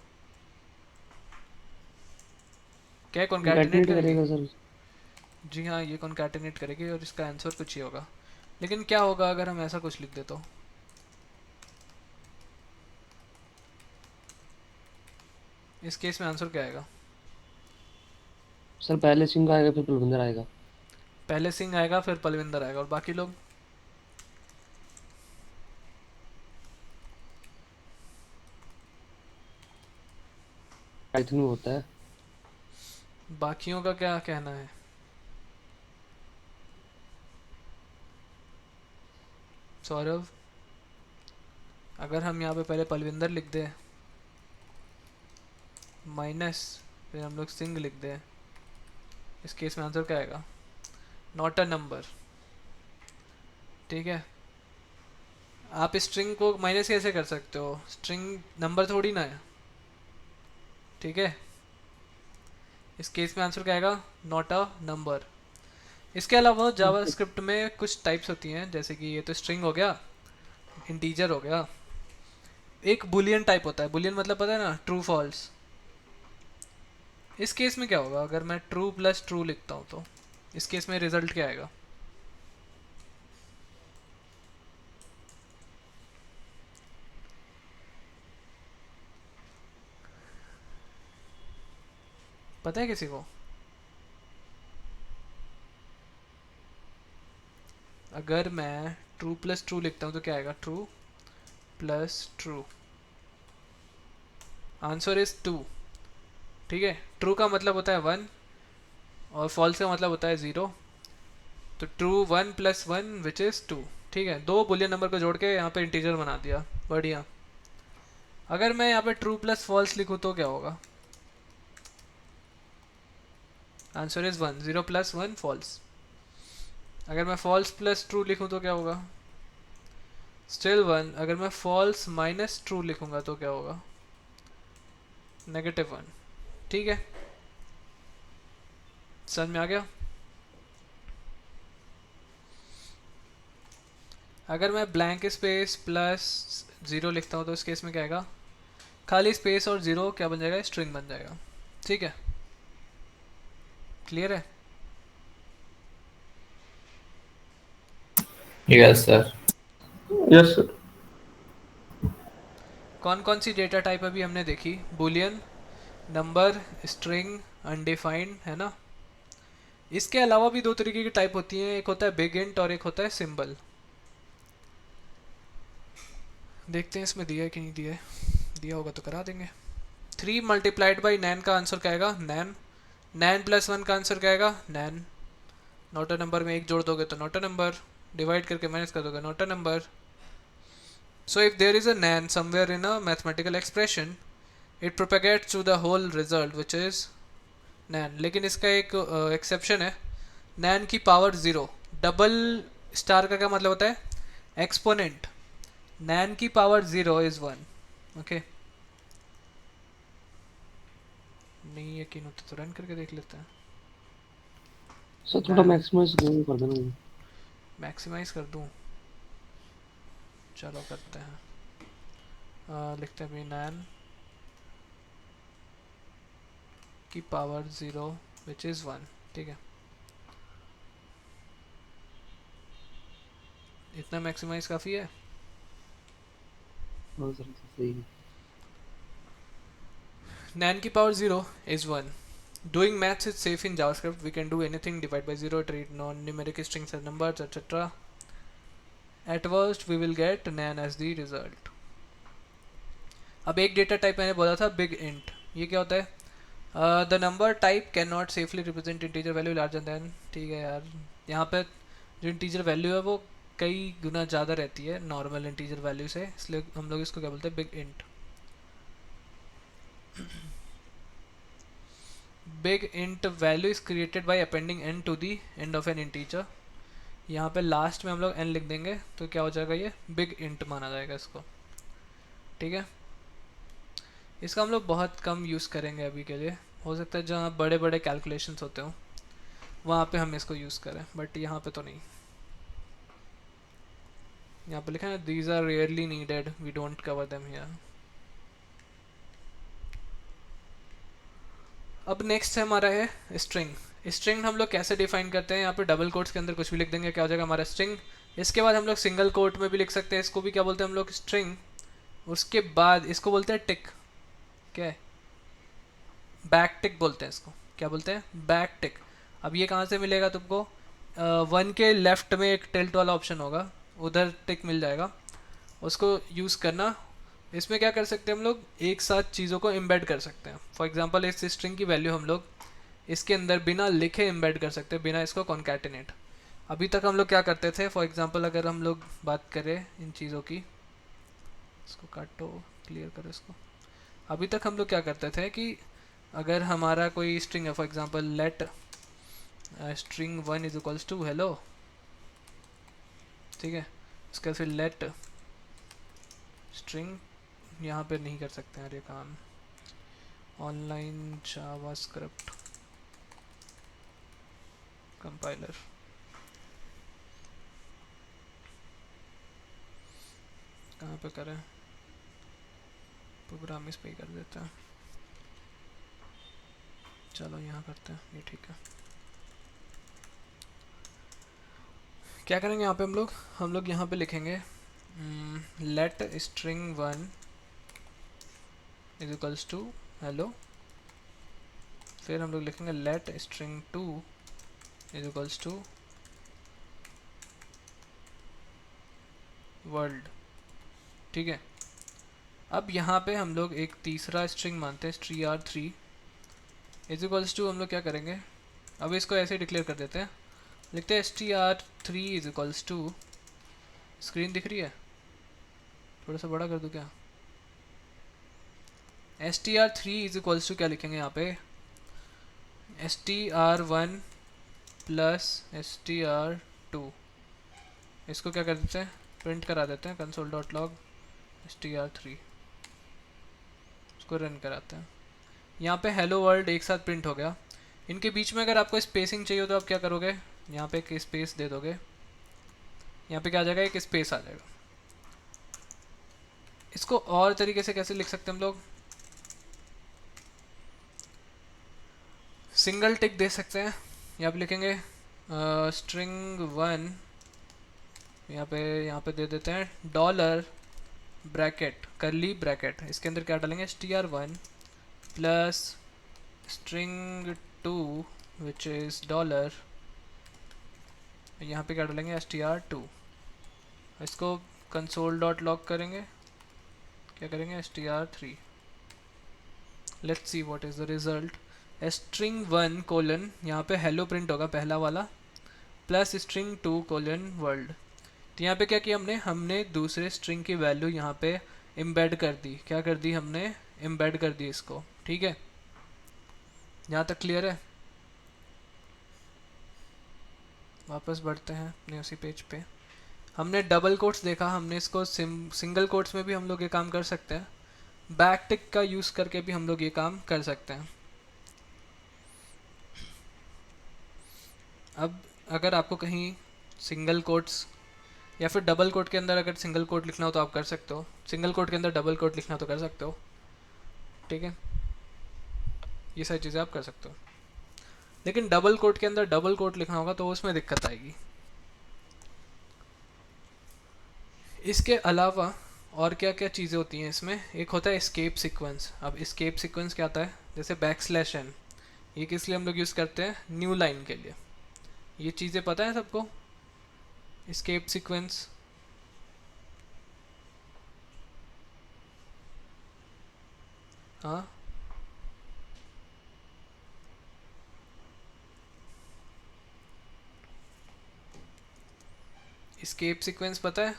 A: क्या कॉन्कैटिनेट
G: कंकैटिनेट
A: करेगी?
G: करेगा सर।
A: जी हाँ, ये कॉन्कैटिनेट करेगी और इसका आंसर कुछ ही होगा। लेकिन क्या होगा अगर हम ऐसा कुछ लिख दे तो? इस केस में आंसर क्या आएगा?
G: सर पहले सिंह आएगा फिर बलविंदर आएगा।
A: पहले सिंह आएगा फिर पलविंदर आएगा और बाकी लोग?
G: पाइथन में होता है।
A: बाकियों का क्या कहना है? सौरभ, अगर हम यहाँ पे पहले पलविंदर लिख दें माइनस फिर हम लोग सिंह लिख दें, इस केस में आंसर क्या आएगा? नॉट अ नंबर, ठीक है। आप स्ट्रिंग को माइनस कैसे कर सकते हो? स्ट्रिंग नंबर थोड़ी ना है, ठीक है। इस केस में आंसर क्या आएगा? Not a number. इसके अलावा जावास्क्रिप्ट में कुछ टाइप्स होती हैं, जैसे कि ये तो स्ट्रिंग हो गया, इंटीजर हो गया, एक बुलियन टाइप होता है। बुलियन मतलब पता है ना? True false. इस केस में क्या होगा अगर मैं ट्रू प्लस ट्रू लिखता हूँ तो इस केस में रिजल्ट क्या आएगा? पता है किसी को? अगर मैं ट्रू प्लस ट्रू लिखता हूँ तो क्या आएगा? True plus true, answer is 2। ठीक है, ट्रू का मतलब होता है 1 और फॉल्स का मतलब होता है 0। तो ट्रू 1 प्लस 1 विच इज़ 2। ठीक है, दो बुलियन नंबर को जोड़ के यहाँ पे इंटीजर बना दिया, बढ़िया। अगर मैं यहाँ पे ट्रू प्लस फॉल्स लिखूँ तो क्या होगा? Answer is 1, 0 plus 1 false. अगर मैं फॉल्स प्लस ट्रू लिखूँ तो क्या होगा? स्टिल 1। अगर मैं फॉल्स माइनस ट्रू लिखूँगा तो क्या होगा? -1। ठीक है, समझ में आ गया? अगर मैं ब्लैंक स्पेस प्लस 0 लिखता हूँ तो इस केस में क्या आएगा? खाली स्पेस और 0 क्या बन जाएगा? स्ट्रिंग बन जाएगा। ठीक है, क्लियर है?
E: Yes sir.
F: Yes sir.
A: कौन कौन सी डेटा टाइप अभी हमने देखी? बुलियन, नंबर, स्ट्रिंग, अनडिफाइंड, है ना? इसके अलावा भी दो तरीके की टाइप होती हैं, एक होता है बिग इंट और एक होता है सिंबल। देखते हैं इसमें दिया है कि नहीं दिया है, दिया होगा तो करा देंगे। 3 मल्टीप्लाइड बाई नैन का आंसर क्या आएगा? नैन। नैन प्लस 1 का आंसर क्या आएगा? नैन। नॉट अ नंबर में एक जोड़ दोगे तो नॉट अ नंबर, डिवाइड करके माइनस कर दोगे not a number. So if there is a nan somewhere in a mathematical expression, it propagates to the whole result which is nan। लेकिन इसका एक एक्सेप्शन है, nan की पावर 0। डबल स्टार का क्या मतलब होता है? एक्सपोनेंट। nan की पावर 0 इज 1। ओके, नहीं यकीन होता तो रन करके देख लेते हैं।
G: सर थोड़ा
A: nan
G: मैक्सिमाइज कर देना।
A: मैक्सिमाइज कर दूं? चलो करते हैं। लिखते हैं भी nan की पावर 0 विच इज़ 1। ठीक है, इतना मैक्सिमाइज काफ़ी है।
G: हाँ सर सही है।
A: nan की power 0 is 1। Doing maths is safe in JavaScript. We can do anything, divide by 0, treat non-numeric strings as numbers, etc. At worst, we will get nan as the result. अब एक data type मैंने बोला था big int, ये क्या होता है? The number type can not safely represent integer value larger than. ठीक है यार, यहाँ पे जो इंटीजर वैल्यू है वो कई गुना ज़्यादा रहती है नॉर्मल इंटीजर वैल्यू से, इसलिए हम लोग इसको क्या बोलते हैं? Big int. Big int value is created by appending n to the end of an integer. यहाँ पे लास्ट में हम लोग n लिख देंगे तो क्या हो जाएगा? ये बिग इंट माना जाएगा इसको। ठीक है, इसका हम लोग बहुत कम यूज़ करेंगे अभी के लिए। हो सकता है जहाँ बड़े बड़े कैलकुलेशंस होते हों वहाँ पे हम इसको यूज़ करें, बट यहाँ पे तो नहीं। यहाँ पे लिखा है these are rarely needed, we don't cover them here. अब नेक्स्ट है हमारा है स्ट्रिंग। स्ट्रिंग हम लोग कैसे डिफाइन करते हैं? यहाँ पे डबल कोट्स के अंदर कुछ भी लिख देंगे, क्या हो जाएगा हमारा स्ट्रिंग। इसके बाद हम लोग सिंगल कोट में भी लिख सकते हैं, इसको भी क्या बोलते हैं हम लोग? स्ट्रिंग। उसके बाद इसको बोलते हैं टिक। क्या है? बैक टिक बोलते हैं इसको। क्या बोलते हैं? बैक टिक। अब ये कहाँ से मिलेगा तुमको? 1 के लेफ्ट में एक टिल्ट वाला ऑप्शन होगा, उधर टिक मिल जाएगा, उसको यूज़ करना। इसमें क्या कर सकते हैं हम लोग? एक साथ चीज़ों को एम्बेड कर सकते हैं। फॉर एग्जांपल इस स्ट्रिंग की वैल्यू हम लोग इसके अंदर बिना लिखे एम्बेड कर सकते हैं, बिना इसको कॉन्कैटिनेट। अभी तक हम लोग क्या करते थे? फॉर एग्जांपल अगर हम लोग बात करें इन चीज़ों की, इसको काटो, क्लियर करो इसको। अभी तक हम लोग क्या करते थे कि अगर हमारा कोई स्ट्रिंग है, for example let string 1 is equals to hello, ठीक है, उसके फिर लेट स्ट्रिंग, यहाँ पे नहीं कर सकते हैं ये काम। ऑनलाइन जावास्क्रिप्ट कंपाइलर, कहाँ पे करें? प्रोग्राम इस पे ही कर देते हैं। चलो यहाँ करते हैं, ये ठीक है। क्या करेंगे यहाँ पे हम लोग यहाँ पे लिखेंगे let string 1 is equals to hello. फिर हम लोग लिखेंगे let string 2 is equals to world. ठीक है, अब यहाँ पे हम लोग एक तीसरा स्ट्रिंग मानते हैं str3 इज इक्वल्स टू, हम लोग क्या करेंगे, अब इसको ऐसे डिक्लेयर कर देते हैं, लिखते हैं str3 is equals to, screen दिख रही है, थोड़ा सा बड़ा कर दूँ क्या, str3 इज इक्वल्स टू क्या लिखेंगे यहाँ पे, str1 प्लस str2, इसको क्या कर देते हैं, प्रिंट करा देते हैं console.log str3, इसको रन कराते हैं। यहाँ पे हेलो वर्ल्ड एक साथ प्रिंट हो गया। इनके बीच में अगर आपको स्पेसिंग चाहिए तो आप क्या करोगे, यहाँ पे एक स्पेस दे दोगे, यहाँ पे क्या आ जाएगा, एक स्पेस आ जाएगा। इसको और तरीके से कैसे लिख सकते हैं हम लोग, सिंगल टिक दे सकते हैं, यहाँ पे लिखेंगे स्ट्रिंग 1, यहाँ पे दे देते हैं डॉलर ब्रैकेट करली ब्रैकेट, इसके अंदर क्या डालेंगे str1 plus string 2 which is dollar, यहाँ पे क्या डालेंगे str2, इसको console.log करेंगे, क्या करेंगे str3, let's see what is the result, string 1 colon यहाँ पे हेलो प्रिंट होगा पहला वाला, प्लस स्ट्रिंग 2 कोलन वर्ल्ड। तो यहाँ पे क्या किया हमने दूसरे स्ट्रिंग की वैल्यू यहाँ पे एम्बेड कर दी, क्या कर दी हमने, एम्बेड कर दी इसको। ठीक है, यहाँ तक क्लियर है। वापस बढ़ते हैं अपने उसी पेज पे। हमने डबल कोट्स देखा, हमने इसको सिंगल कोट्स में भी हम लोग ये काम कर सकते हैं, बैक टिक का यूज़ करके भी हम लोग ये काम कर सकते हैं। अब अगर आपको कहीं सिंगल कोट्स या फिर डबल कोट के अंदर अगर सिंगल कोट लिखना हो तो आप कर सकते हो, सिंगल कोट के अंदर डबल कोट लिखना तो कर सकते हो। ठीक है, ये सारी चीज़ें आप कर सकते हो, लेकिन डबल कोट के अंदर डबल कोट लिखना होगा तो उसमें दिक्कत आएगी। इसके अलावा और क्या क्या चीज़ें होती हैं इसमें, एक होता है एस्केप सीक्वेंस। अब एस्केप सीक्वेंस क्या होता है, जैसे \n, ये किस लिए हम लोग यूज़ करते हैं, न्यू लाइन के लिए। ये चीज़ें पता है सबको, एस्केप सीक्वेंस, हाँ एस्केप सीक्वेंस पता है,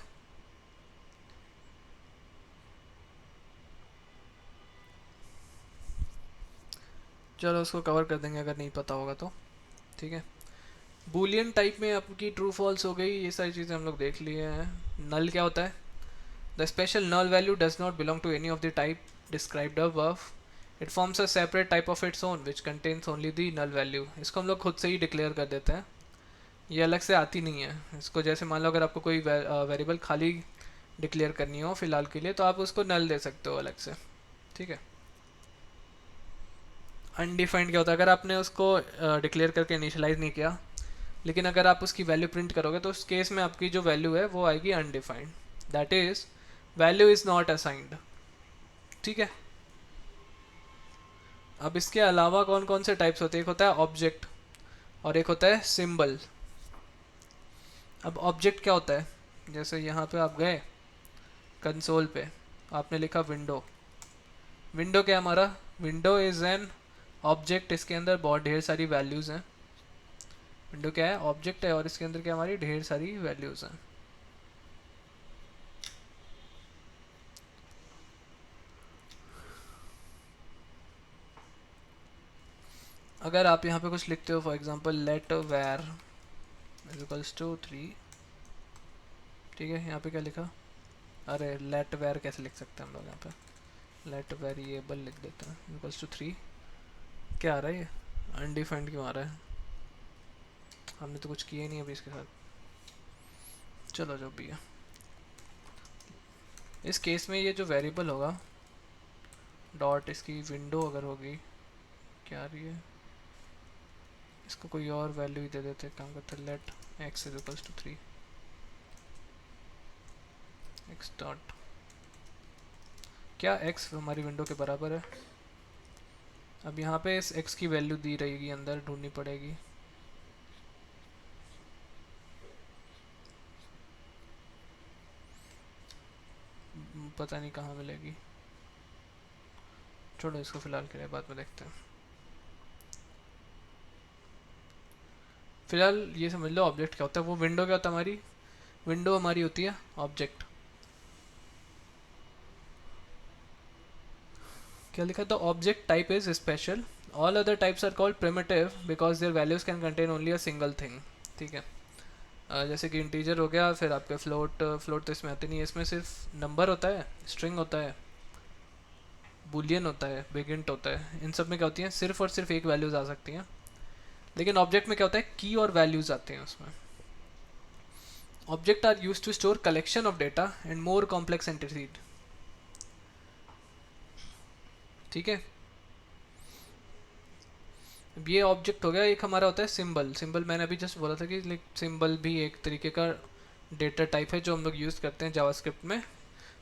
A: चलो उसको कवर कर देंगे अगर नहीं पता होगा तो। ठीक है, बूलियन टाइप में आपकी ट्रू फॉल्स हो गई, ये सारी चीज़ें हम लोग देख लिए हैं। नल क्या होता है, the special null value does not belong to any of the type described above, it forms a separate type of its own which contains only the null value. इसको हम लोग खुद से ही डिक्लेयर कर देते हैं, ये अलग से आती नहीं है। इसको जैसे मान लो अगर आपको कोई वेरिएबल खाली डिक्लेयर करनी हो फिलहाल के लिए तो आप उसको नल दे सकते हो अलग से। ठीक है, अनडिफाइंड क्या होता है, अगर आपने उसको डिक्लेयर करके इनिशियलाइज नहीं किया लेकिन अगर आप उसकी वैल्यू प्रिंट करोगे तो उस केस में आपकी जो वैल्यू है वो आएगी undefined, that is value is not assigned. ठीक है, अब इसके अलावा कौन कौन से टाइप्स होते हैं, एक होता है ऑब्जेक्ट और एक होता है सिंबल। अब ऑब्जेक्ट क्या होता है, जैसे यहाँ पे आप गए कंसोल पे, आपने लिखा विंडो, विंडो क्या हमारा, विंडो इज़ एन ऑब्जेक्ट, इसके अंदर बहुत ढेर सारी वैल्यूज़ हैं। विंडो क्या है, ऑब्जेक्ट है और इसके अंदर क्या हमारी ढेर सारी वैल्यूज़ हैं। अगर आप यहाँ पे कुछ लिखते हो, for example let var is equals to 3, ठीक है, यहाँ पे क्या लिखा, अरे लेट वेर कैसे लिख सकते हैं हम लोग, यहाँ पे लेट वेरिएबल लिख देते हैं इक्वल्स टू 3, क्या आ रहा है ये अनडिफाइंड क्यों आ रहा है, हमने तो कुछ किया ही नहीं अभी इसके साथ। चलो जो भी है, इस केस में ये जो वेरिएबल होगा डॉट इसकी विंडो अगर होगी, क्या आ रही है इसको कोई और वैल्यू ही दे देते हैं, काम करते हैं let x is equals to 3 x dot, क्या x हमारी विंडो के बराबर है। अब यहाँ पे इस x की वैल्यू दी रहेगी, अंदर ढूंढनी पड़ेगी। पता नहीं कहाँ मिलेगी, छोड़ो इसको फिलहाल के लिए, बाद में देखते हैं। फिलहाल ये समझ लो ऑब्जेक्ट क्या होता है। वो विंडो क्या होता है हमारी, विंडो हमारी होती है ऑब्जेक्ट। क्या लिखा था, object type is special, all other types are called primitive because their values can contain only a single thing. ठीक है, जैसे कि इंटीजर हो गया, फिर आपके फ्लोट, फ्लोट तो इसमें आते नहीं है, इसमें सिर्फ नंबर होता है, स्ट्रिंग होता है, बुलियन होता है, बिग इंट होता है। इन सब में क्या होती है, सिर्फ और सिर्फ एक वैल्यूज आ सकती हैं। लेकिन ऑब्जेक्ट में क्या होता है, की और वैल्यूज आते हैं उसमें। Object are used to store collection of data and more complex entity. ठीक है, अब ये ऑब्जेक्ट हो गया। एक हमारा होता है सिंबल। सिंबल मैंने अभी जस्ट बोला था कि लाइक सिंबल भी एक तरीके का डेटा टाइप है जो हम लोग यूज़ करते हैं जावास्क्रिप्ट में।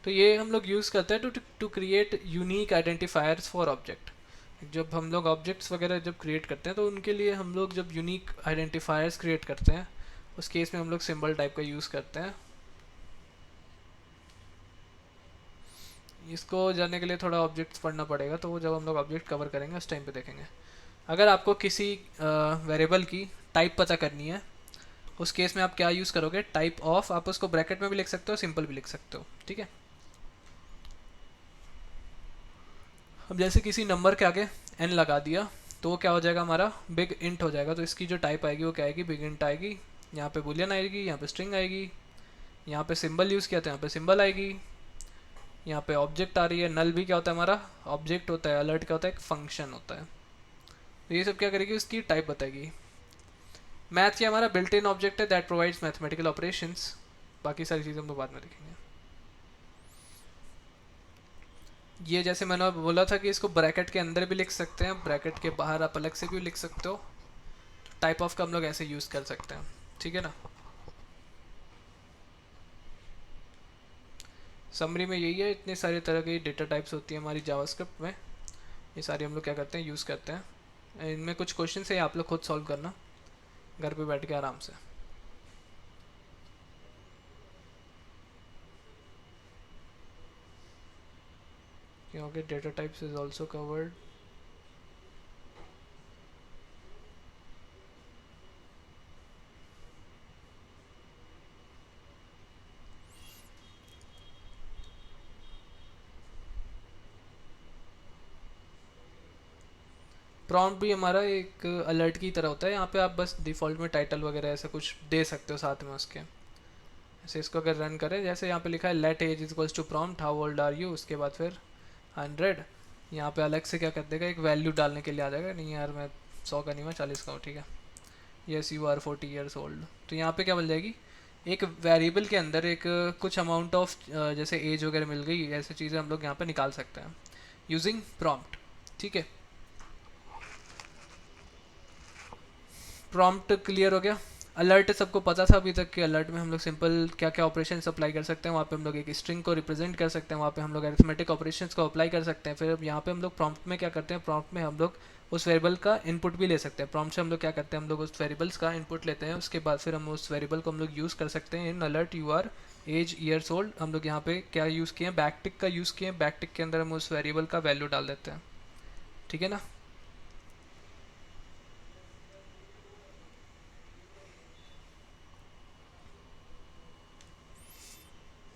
A: तो ये हम लोग यूज़ करते हैं to create unique identifiers for object. जब हम लोग ऑब्जेक्ट्स वगैरह जब क्रिएट करते हैं तो उनके लिए हम लोग जब यूनिक आइडेंटिफायर्स क्रिएट करते हैं, उस केस में हम लोग सिंबल टाइप का यूज़ करते हैं। इसको जानने के लिए थोड़ा ऑब्जेक्ट्स पढ़ना पड़ेगा, तो वो जब हम लोग ऑब्जेक्ट कवर करेंगे उस टाइम पे देखेंगे। अगर आपको किसी वेरिएबल की टाइप पता करनी है, उस केस में आप क्या यूज़ करोगे, टाइप ऑफ। आप उसको ब्रैकेट में भी लिख सकते हो, सिंपल भी लिख सकते हो। ठीक है, अब जैसे किसी नंबर के आगे n लगा दिया तो वो क्या हो जाएगा, हमारा बिग इंट हो जाएगा। तो इसकी जो टाइप आएगी वो क्या आएगी, बिग इंट आएगी। यहाँ पे बुलियन आएगी, यहाँ पे स्ट्रिंग आएगी, यहाँ पे सिंबल यूज़ किया तो यहाँ पे सिंबल आएगी। यहाँ पे ऑब्जेक्ट आ रही है, नल भी क्या होता है हमारा ऑब्जेक्ट होता है, अलर्ट क्या होता है, एक फंक्शन होता है। तो ये सब क्या करेगी, उसकी टाइप बताएगी। मैथ ये हमारा बिल्ट इन ऑब्जेक्ट है दैट प्रोवाइड्स मैथमेटिकल ऑपरेशंस। बाकी सारी चीज़ें हम लोग बाद में देखेंगे। ये जैसे मैंने बोला था कि इसको ब्रैकेट के अंदर भी लिख सकते हैं, ब्रैकेट के बाहर आप अलग से भी लिख सकते हो। टाइप ऑफ का हम लोग ऐसे यूज़ कर सकते हैं। ठीक है ना, समरी में यही है। इतने सारे तरह की डेटा टाइप्स होती है हमारी जावास्क्रिप्ट में, ये सारी हम लोग क्या करते हैं, यूज़ करते हैं। इनमें कुछ क्वेश्चन है, आप लोग खुद सॉल्व करना घर पे बैठ के आराम से। क्योंकि data types is also covered. Prompt भी हमारा एक अलर्ट की तरह होता है। यहाँ पे आप बस डिफ़ॉल्ट में टाइटल वगैरह ऐसा कुछ दे सकते हो साथ में उसके। ऐसे इसको अगर रन करें, जैसे यहाँ पे लिखा है let age is equals to prompt how old are you, उसके बाद फिर 100। यहाँ पे अलग से क्या कर देगा, एक वैल्यू डालने के लिए आ जाएगा। नहीं यार मैं 100 का नहीं, मैं 40 का हूँ। ठीक है, yes you are 40 years old. तो यहाँ पे क्या मिल जाएगी, एक वेरिएबल के अंदर एक कुछ अमाउंट ऑफ जैसे एज वगैरह मिल गई, ऐसी चीज़ें हम लोग यहाँ पे निकाल सकते हैं यूजिंग प्रॉम्प्ट। ठीक है, प्रॉम्प्ट क्लियर हो गया। अलर्ट सबको पता था अभी तक कि अलर्ट में हम लोग सिंपल क्या क्या ऑपरेशन अप्लाई कर सकते हैं। वहाँ पे हम लोग एक स्ट्रिंग को रिप्रेजेंट कर सकते हैं, वहाँ पे हम लोग अरिथमेटिक ऑपरेशंस को अप्लाई कर सकते हैं। फिर अब यहाँ पे हम लोग प्रॉम्प्ट में क्या करते हैं, प्रॉम्प्ट में हम लोग उस वेरिएबल का इनपुट भी ले सकते हैं। प्रॉम्प्ट से हम लोग क्या करते हैं, हम लोग उस वेरिएबल्स का इनपुट लेते हैं, उसके बाद फिर हम उस वेरिएबल को हम लोग यूज़ कर सकते हैं in alert you are age years old. हम लोग यहाँ पे क्या यूज़ किए हैं, बैकटिक का यूज़ किए हैं। बैकटिक के अंदर हम उस वेरिएबल का वैल्यू डाल देते हैं। ठीक है ना,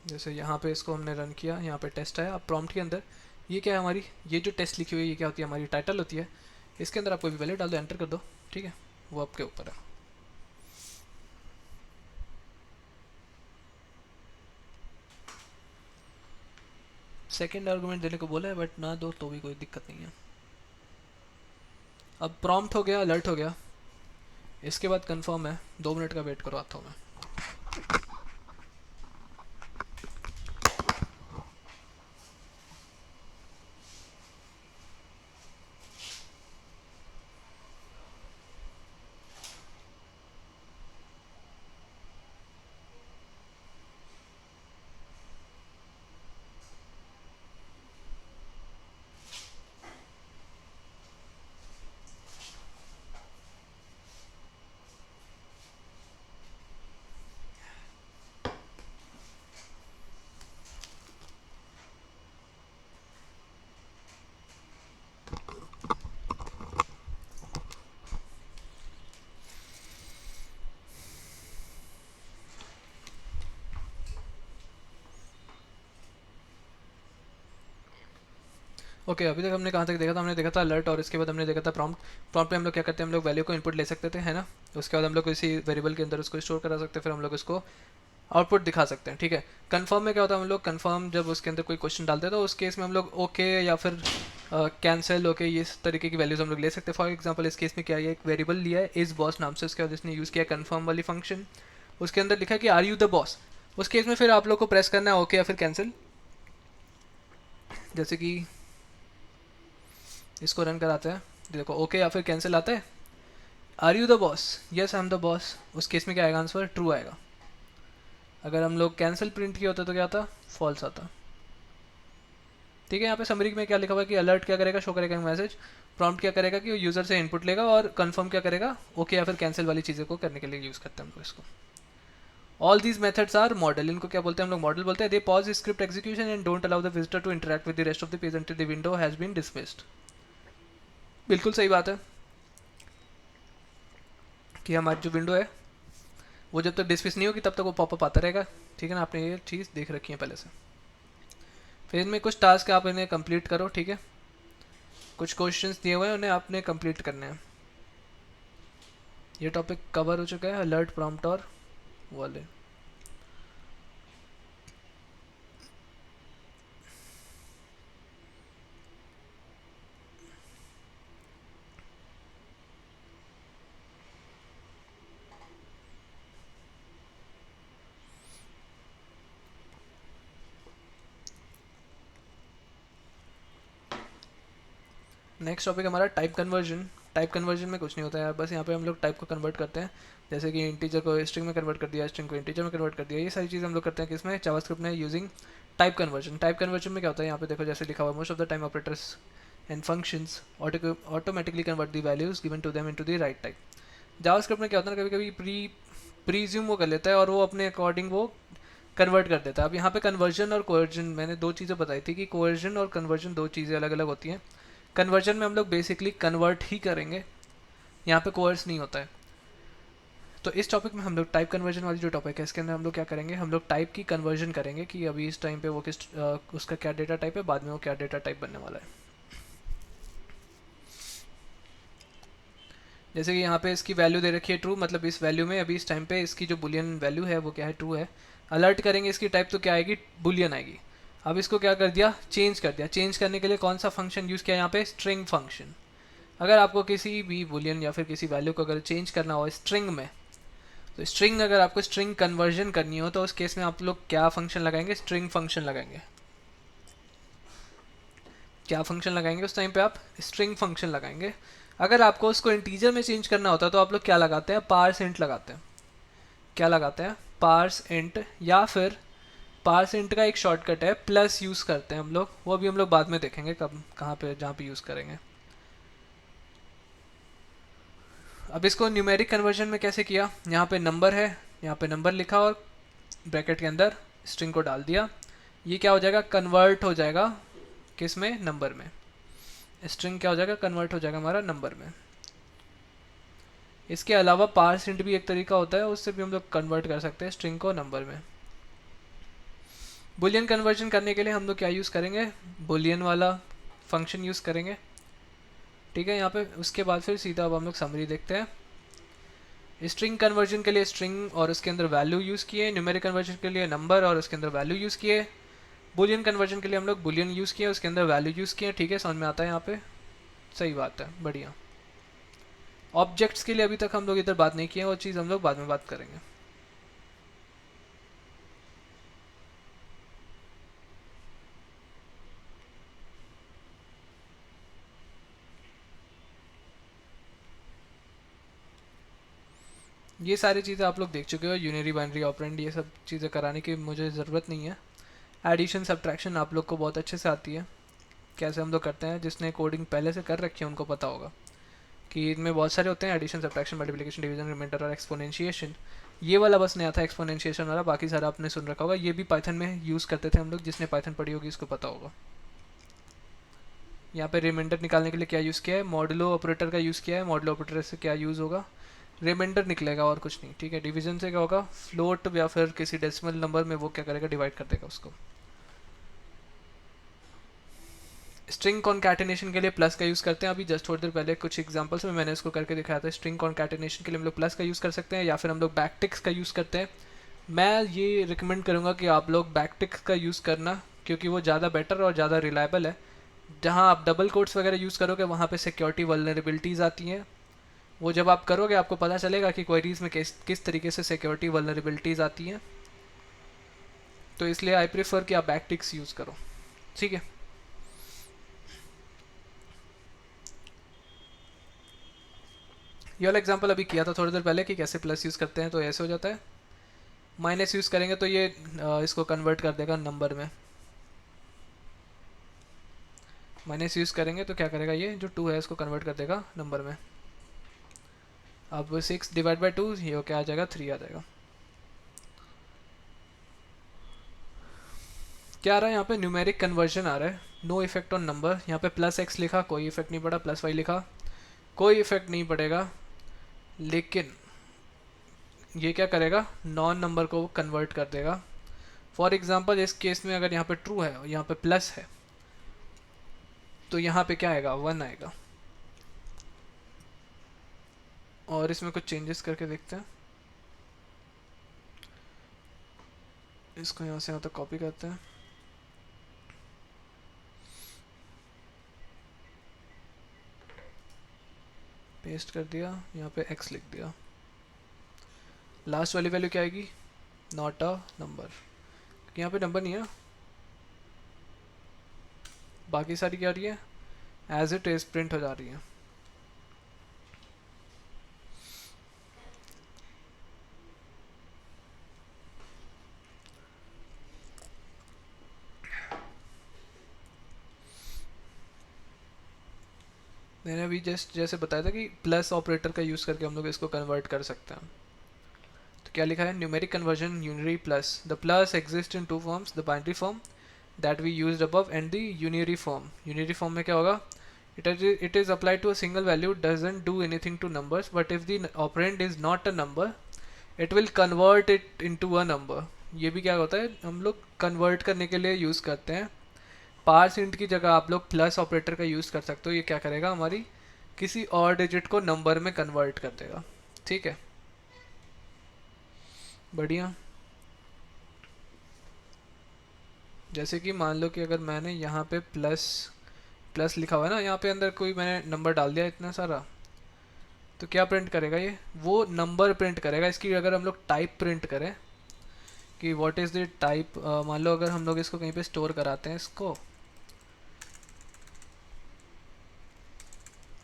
A: जैसे यहाँ पे इसको हमने रन किया, यहाँ पे टेस्ट आया। अब प्रॉम्प्ट के अंदर ये क्या है, हमारी ये जो टेस्ट लिखी हुई है ये क्या होती है, हमारी टाइटल होती है। इसके अंदर आप कोई भी वैल्यू डाल दो, एंटर कर दो। ठीक है, वो आपके ऊपर है। सेकेंड आर्गूमेंट देने को बोला है, बट ना दो तो भी कोई दिक्कत नहीं है। अब प्रॉम्प्ट हो गया, अलर्ट हो गया, इसके बाद कंफर्म है। 2 मिनट का वेट करो, आता हूँ मैं। ओके अभी तक हमने कहाँ तक देखा था, हमने देखा था अलर्ट और इसके बाद हमने देखा था प्रॉम्प्ट। प्रॉम्प्ट में हम लोग क्या करते हैं, हम लोग वैल्यू को इनपुट ले सकते थे, है ना। उसके बाद हम लोग किसी वेरिएबल के अंदर उसको स्टोर करा सकते हैं, फिर हम लोग उसको आउटपुट दिखा सकते हैं, ठीक है। कन्फर्म में क्या होता है, हम लोग कन्फर्म जब उसके अंदर कोई क्वेश्चन डालते हैं तो उस केस में हम लोग ओके या फिर कैंसिल ओके ये इस तरीके की वैल्यूज हम लोग ले सकते हैं। फॉर एग्जांपल इस केस में क्या है, एक वेरिएबल लिया है इस बॉस नाम से, उसके बाद इसने यूज़ किया कन्फर्म वाली फंक्शन, उसके अंदर लिखा कि आर यू द बॉस। उस केस में फिर आप लोग को प्रेस करना है ओके या फिर कैंसिल। जैसे कि इसको रन कराते हैं, देखो ओके या फिर कैंसिल आता है। Are you the boss, yes I am the boss. उस केस में क्या आएगा आंसर, ट्रू आएगा। अगर हम लोग कैंसिल प्रिंट किया होता तो क्या आता, फॉल्स आता, ठीक है। यहाँ पे समरी में क्या लिखा हुआ है कि अलर्ट क्या करेगा, शो करेगा मैसेज, प्रॉम्प्ट क्या करेगा कि वो यूज़र से इनपुट लेगा, और कंफर्म क्या करेगा, ओके या फिर कैंसिल वाली चीज़ें को करने के लिए यूज़ करते हैं हम लोग इसको। All these methods are modal, इनको क्या बोलते हैं हम लोग, मॉडल बोलते हैं। They pause script execution and don't allow the visitor to interact with the rest of the page until the window has been dismissed. बिल्कुल सही बात है कि हमारी जो विंडो है वो जब तक डिसमिस नहीं होगी तब तक वो पॉपअप आता रहेगा, ठीक है ना। आपने ये चीज़ देख रखी है पहले से। फिर इनमें कुछ टास्क आप इन्हें कंप्लीट करो, ठीक है। कुछ क्वेश्चंस दिए हुए हैं उन्हें आपने कंप्लीट करने हैं। ये टॉपिक कवर हो चुका है, अलर्ट प्रॉम्प्ट और वाले। नेक्स्ट टॉपिक हमारा टाइप कन्वर्जन। टाइप कन्वर्जन में कुछ नहीं होता है यार, बस यहाँ पे हम लोग टाइप को कन्वर्ट करते हैं। जैसे कि इंटीजर को स्ट्रिंग में कन्वर्ट कर दिया, स्ट्रिंग को इंटीजर में कन्वर्ट कर दिया, ये सारी चीज़ हम लोग करते हैं किसमें, जावास्क्रिप्ट में, using type conversion. Type conversion में क्या होता है, यहाँ पे देखो जैसे लिखा हुआ है, most of the time operators and functions automatically convert the values given to them into the right type. JavaScript में क्या होता है, कभी कभी प्रीज्यूम वो कर लेता है और वो अपने अकॉर्डिंग वो कन्वर्ट कर देता है। अब यहाँ पे कन्वर्जन और कोवर्जन मैंने दो चीज़ें बताई थी कि कोवर्जन और कन्वर्जन दो चीज़ें अलग अलग होती हैं। कन्वर्जन में हम लोग बेसिकली कन्वर्ट ही करेंगे, यहाँ पे कोर्स नहीं होता है। तो इस टॉपिक में हम लोग टाइप कन्वर्जन वाली जो टॉपिक है इसके अंदर हम लोग क्या करेंगे, हम लोग टाइप की कन्वर्जन करेंगे कि अभी इस टाइम पे वो किस उसका क्या डेटा टाइप है, बाद में वो क्या डेटा टाइप बनने वाला है। जैसे कि यहाँ पे इसकी वैल्यू दे रखी है ट्रू, मतलब इस वैल्यू में अभी इस टाइम पे इसकी जो बुलियन वैल्यू है वो क्या है, ट्रू है। अलर्ट करेंगे इसकी टाइप तो क्या आएगी, बुलियन आएगी। अब इसको क्या कर दिया, चेंज कर दिया। चेंज करने के लिए कौन सा फंक्शन यूज़ किया यहाँ पे, स्ट्रिंग फंक्शन। अगर आपको किसी भी बुलियन या फिर किसी वैल्यू को अगर चेंज करना हो स्ट्रिंग में, तो स्ट्रिंग अगर आपको स्ट्रिंग कन्वर्जन करनी हो तो उस केस में आप लोग क्या फंक्शन लगाएंगे, स्ट्रिंग फंक्शन लगाएंगे। क्या फंक्शन लगाएंगे उस टाइम पे आप, स्ट्रिंग फंक्शन लगाएंगे। अगर आपको उसको इंटीजर में चेंज करना होता है तो आप लोग क्या लगाते हैं, पार्स इंट लगाते हैं। क्या लगाते हैं, पार्स इंट, या फिर पार्स इंट का एक शॉर्टकट है प्लस यूज़ करते हैं हम लोग, वो भी हम लोग बाद में देखेंगे कब कहाँ पे जहाँ पे यूज़ करेंगे। अब इसको न्यूमेरिक कन्वर्जन में कैसे किया, यहाँ पे नंबर है, यहाँ पे नंबर लिखा और ब्रैकेट के अंदर स्ट्रिंग को डाल दिया। ये क्या हो जाएगा, कन्वर्ट हो जाएगा किस में, नंबर में। स्ट्रिंग क्या हो जाएगा, कन्वर्ट हो जाएगा हमारा नंबर में। इसके अलावा पार्स इंट भी एक तरीका होता है, उससे भी हम लोग कन्वर्ट कर सकते हैं स्ट्रिंग को नंबर में। बुलियन कन्वर्जन करने के लिए हम लोग क्या यूज़ करेंगे, बुलियन वाला फंक्शन यूज़ करेंगे, ठीक है। यहाँ पे उसके बाद फिर सीधा अब हम लोग समरी देखते हैं। स्ट्रिंग कन्वर्जन के लिए स्ट्रिंग और उसके अंदर वैल्यू यूज़ किए, न्यूमेरिक कन्वर्जन के लिए नंबर और उसके अंदर वैल्यू यूज़ किए, बुलियन कन्वर्जन के लिए हम लोग बुलियन यूज़ किए, उसके अंदर वैल्यू यूज़ किए, ठीक है। समझ में आता है यहाँ पे, सही बात है, बढ़िया। ऑब्जेक्ट्स के लिए अभी तक हम लोग इधर बात नहीं किए, वो चीज़ हम लोग बाद में बात करेंगे। ये सारी चीज़ें आप लोग देख चुके हो, यूनरी बाइनरी ऑपरेंड, ये सब चीज़ें कराने की मुझे ज़रूरत नहीं है। एडिशन सब्ट्रैक्शन आप लोग को बहुत अच्छे से आती है, कैसे हम लोग करते हैं। जिसने कोडिंग पहले से कर रखी है उनको पता होगा कि इनमें बहुत सारे होते हैं, addition subtraction multiplication division remainder और एक्सपोनेंशिएशन। ये वाला बस नया था एक्सपोनेंशिएशन वाला, बाकी सारा आपने सुन रखा होगा। ये भी पाइथन में यूज़ करते थे हम लोग, जिसने पाइथन पढ़ी होगी इसको पता होगा। यहाँ पे रिमाइंडर निकालने के लिए क्या यूज़ किया है, मॉडुलो ऑपरेटर का यूज़ किया है। मॉडुलो ऑपरेटर से क्या यूज़ होगा, रिमाइंडर निकलेगा और कुछ नहीं, ठीक है। डिवीजन से क्या होगा, फ्लोट या फिर किसी डेसिमल नंबर में वो क्या करेगा, डिवाइड कर देगा उसको। स्ट्रिंग कॉन्कैटिनेशन के लिए प्लस का यूज़ करते हैं। अभी जस्ट थोड़ी देर पहले कुछ एग्जांपल्स में मैंने इसको करके दिखाया था। स्ट्रिंग कॉन्कैटिनेशन के लिए हम लोग प्लस का यूज़ कर सकते हैं या फिर हम लोग बैकटिक्स का यूज़ करते हैं। मैं ये रिकमेंड करूँगा कि आप लोग बैकटिक्स का यूज़ करना, क्योंकि वो ज़्यादा बेटर और ज़्यादा रिलायबल है। जहाँ आप डबल कोट्स वगैरह यूज़ करोगे वहाँ पे सिक्योरिटी वल्नरेबिलिटीज़ आती हैं। वो जब आप करोगे आपको पता चलेगा कि क्वेरीज में किस तरीके से सिक्योरिटी वल्नरेबिलिटीज़ आती हैं। तो इसलिए आई प्रेफर कि आप बैकटिक्स यूज़ करो, ठीक है। ये वाला एग्जांपल अभी किया था थोड़ी देर पहले कि कैसे प्लस यूज़ करते हैं, तो ऐसे हो जाता है। माइनस यूज़ करेंगे तो ये इसको कन्वर्ट कर देगा नंबर में। माइनस यूज़ करेंगे तो क्या करेगा, ये जो 2 है इसको कन्वर्ट कर देगा नंबर में। अब 6 डिवाइड बाई 2 ये क्या आ जाएगा, 3 आ जाएगा। क्या आ रहा है यहाँ पे, न्यूमेरिक कन्वर्जन आ रहा है। No effect on number. यहाँ पे प्लस x लिखा, कोई इफेक्ट नहीं पड़ा। प्लस y लिखा, कोई इफेक्ट नहीं पड़ेगा। लेकिन ये क्या करेगा, नॉन नंबर को कन्वर्ट कर देगा। फॉर एग्जांपल इस केस में अगर यहाँ पे ट्रू है और यहाँ पे प्लस है तो यहाँ पे क्या आएगा, 1 आएगा। और इसमें कुछ चेंजेस करके देखते हैं। इसको यहाँ से यहाँ तक कॉपी करते हैं। पेस्ट कर दिया, यहाँ पे x लिख दिया। लास्ट वाली वैल्यू क्या आएगी, नॉट अ नंबर, क्योंकि यहाँ पे नंबर नहीं है। बाकी सारी क्या आ रही है, एज इट इज प्रिंट हो जा रही है। मैंने अभी जस्ट जैसे बताया था कि प्लस ऑपरेटर का यूज़ करके हम लोग इसको कन्वर्ट कर सकते हैं। तो क्या लिखा है, numeric conversion unary plus. The plus exist in 2 forms, the binary form that we used above and the unary form. Unary form में क्या होगा, it is applied to a single value, doesn't do anything to numbers, but if the operand is not a number it will convert it into a number। ये भी क्या होता है, हम लोग कन्वर्ट करने के लिए यूज़ करते हैं। पार्स इंट की जगह आप लोग प्लस ऑपरेटर का यूज़ कर सकते हो। ये क्या करेगा, हमारी किसी और डिजिट को नंबर में कन्वर्ट कर देगा, ठीक है, बढ़िया। जैसे कि मान लो कि अगर मैंने यहाँ पे प्लस लिखा हुआ है ना, यहाँ पे अंदर कोई मैंने नंबर डाल दिया इतना सारा, तो क्या प्रिंट करेगा, ये वो नंबर प्रिंट करेगा। इसकी अगर हम लोग टाइप प्रिंट करें कि व्हाट इज़ द टाइप, मान लो अगर हम लोग इसको कहीं पे स्टोर कराते हैं, इसको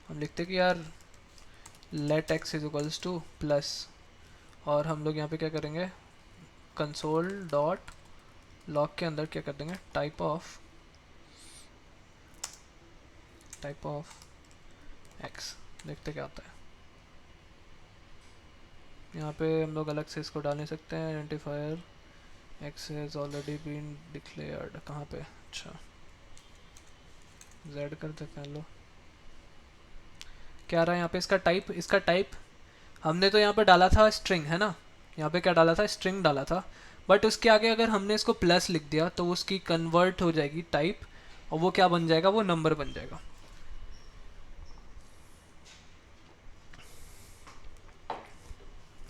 A: हम लिखते कि यार let x is equals to plus, और हम लोग यहाँ पे क्या करेंगे, कंसोल डॉट लॉग के अंदर क्या कर देंगे, टाइप ऑफ x, देखते क्या आता है। यहाँ पे हम लोग अलग से इसको डाल नहीं सकते हैं, identifier x has already been declared. कहाँ पे, अच्छा z कर देते हैं। लो क्या रहा है यहाँ पे, इसका टाइप हमने तो यहाँ पे डाला था स्ट्रिंग, है ना, यहाँ पे क्या डाला था, स्ट्रिंग डाला था। बट उसके आगे अगर हमने इसको प्लस लिख दिया तो उसकी कन्वर्ट हो जाएगी टाइप, और वो क्या बन जाएगा, वो नंबर बन जाएगा।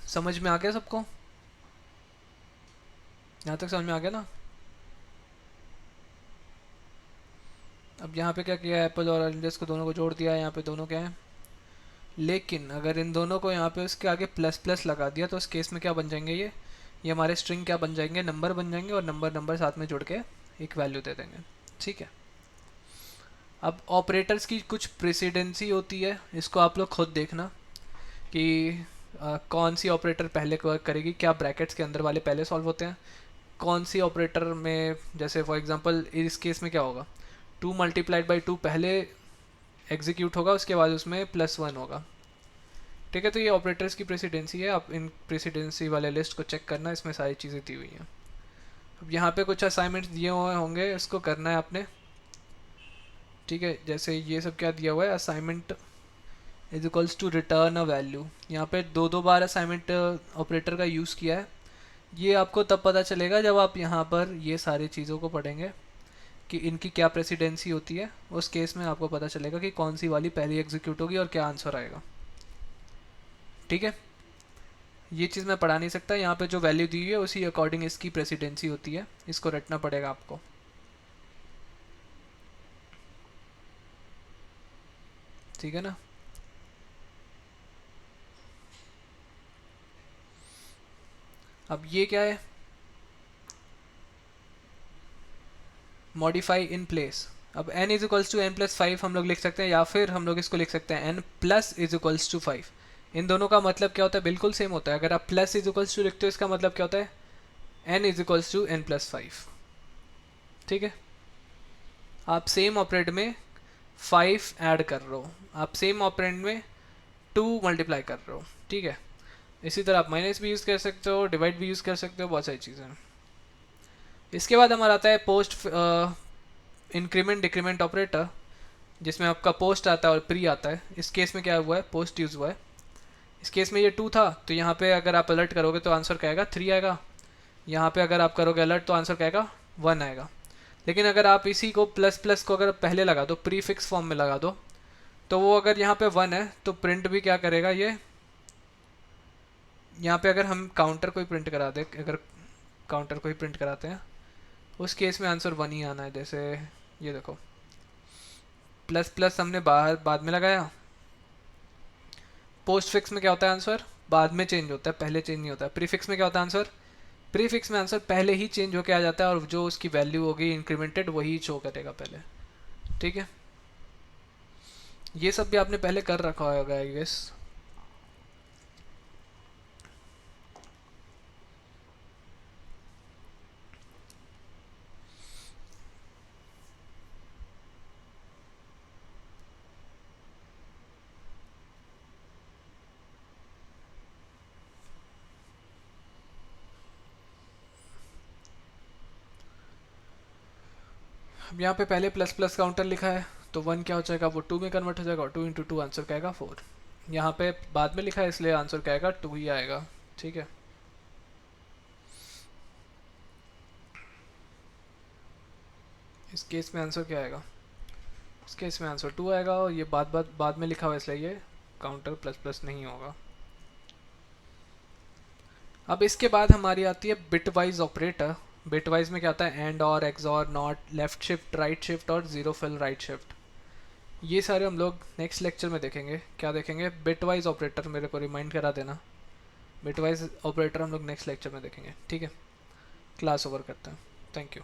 A: समझ में आ गया सबको, यहाँ तक समझ में आ गया ना। अब यहाँ पे क्या किया है, एप्पल और ऑरेंजेस को दोनों को जोड़ दिया है, यहाँ पे दोनों क्या हैं। लेकिन अगर इन दोनों को यहाँ पे उसके आगे प्लस प्लस लगा दिया तो उस केस में क्या बन जाएंगे, ये हमारे स्ट्रिंग क्या बन जाएंगे, नंबर बन जाएंगे, और नंबर साथ में जुड़ के एक वैल्यू दे देंगे, ठीक है। अब ऑपरेटर्स की कुछ प्रेसिडेंसी होती है, इसको आप लोग खुद देखना कि कौन सी ऑपरेटर पहले वर्क करेगी, क्या ब्रैकेट्स के अंदर वाले पहले सॉल्व होते हैं, कौन सी ऑपरेटर में, जैसे फॉर एग्जांपल इस केस में क्या होगा, 2 मल्टीप्लाइड बाई 2 पहले एग्जीक्यूट होगा, उसके बाद उसमें +1 होगा, ठीक है। तो ये ऑपरेटर्स की प्रेसिडेंसी है, आप इन प्रेसिडेंसी वाले लिस्ट को चेक करना, इसमें सारी चीज़ें दी हुई हैं। अब यहाँ पे कुछ असाइनमेंट्स दिए हुए होंगे, इसको करना है आपने, ठीक है। जैसे ये सब क्या दिया हुआ है, assignment is equals to return a value. यहाँ पे 2 बार असाइनमेंट ऑपरेटर का यूज़ किया है। ये आपको तब पता चलेगा जब आप यहाँ पर ये सारी चीज़ों को पढ़ेंगे कि इनकी क्या प्रेसिडेंसी होती है, उस केस में आपको पता चलेगा कि कौन सी वाली पहली एग्जीक्यूट होगी और क्या आंसर आएगा। ठीक है, ये चीज़ मैं पढ़ा नहीं सकता, यहाँ पे जो वैल्यू दी हुई है उसी अकॉर्डिंग इसकी प्रेसिडेंसी होती है, इसको रटना पड़ेगा आपको। ठीक है ना। अब ये क्या है, मॉडिफाई इन प्लेस। अब n is equals to N plus 5 हम लोग लिख सकते हैं, या फिर हम लोग इसको लिख सकते हैं n plus is equals to 5। इन दोनों का मतलब क्या होता है, बिल्कुल सेम होता है। अगर आप प्लस इज इक्वल्स टू लिखते हो इसका मतलब क्या होता है, n is equals to N plus 5। ठीक है, आप सेम ऑपरेंड में 5 ऐड कर रहे हो, आप सेम ऑपरेंड में 2 मल्टीप्लाई कर रहे हो। ठीक है, इसी तरह आप माइनस भी यूज़ कर सकते हो, डिवाइड भी यूज़ कर सकते हो, बहुत सारी चीज़ें हैं। इसके बाद हमारा आता है पोस्ट इंक्रीमेंट डिक्रीमेंट ऑपरेटर, जिसमें आपका पोस्ट आता है और प्री आता है। इस केस में क्या हुआ है, पोस्ट यूज़ हुआ है। इस केस में ये 2 था, तो यहाँ पे अगर आप अलर्ट करोगे तो आंसर क्या आएगा, 3 आएगा। यहाँ पे अगर आप करोगे अलर्ट तो आंसर क्या आएगा, 1 आएगा। लेकिन अगर आप इसी को प्लस प्लस को अगर पहले लगा दो, प्री फिक्स फॉर्म में लगा दो, तो वो अगर यहाँ पे 1 है तो प्रिंट भी क्या करेगा, ये यहाँ पे अगर हम काउंटर को ही प्रिंट करा दे, अगर काउंटर को ही प्रिंट कराते हैं उस केस में आंसर 1 ही आना है। जैसे ये देखो, प्लस प्लस हमने बाहर बाद में लगाया, पोस्ट फिक्स में क्या होता है, आंसर बाद में चेंज होता है, पहले चेंज नहीं होता है। प्रीफिक्स में क्या होता है, आंसर प्रीफिक्स में आंसर पहले ही चेंज होके आ जाता है, और जो उसकी वैल्यू होगी इंक्रीमेंटेड वही शो करेगा पहले। ठीक है, ये सब भी आपने पहले कर रखा होगा आई गेस। अब यहाँ पे पहले प्लस प्लस काउंटर लिखा है, तो 1 क्या हो जाएगा, वो 2 में कन्वर्ट हो जाएगा, और 2 इंटू 2 आंसर क्या आएगा, 4। यहाँ पे बाद में लिखा है इसलिए आंसर क्या आएगा, 2 ही आएगा। ठीक है, इस केस में आंसर क्या आएगा, इस केस में आंसर 2 आएगा, और ये बाद में लिखा हुआ है इसलिए ये काउंटर प्लस प्लस नहीं होगा। अब इसके बाद हमारी आती है बिटवाइज ऑपरेटर। बिटवाइज में क्या आता है, एंड और एक्स और not, left shift right shift और जीरो फिल राइट शिफ्ट। ये सारे हम लोग नेक्स्ट लेक्चर में देखेंगे। क्या देखेंगे, बिटवाइज ऑपरेटर, मेरे को रिमाइंड करा देना। बिटवाइज ऑपरेटर हम लोग नेक्स्ट लेक्चर में देखेंगे। ठीक है, क्लास ओवर करते हैं। Thank you.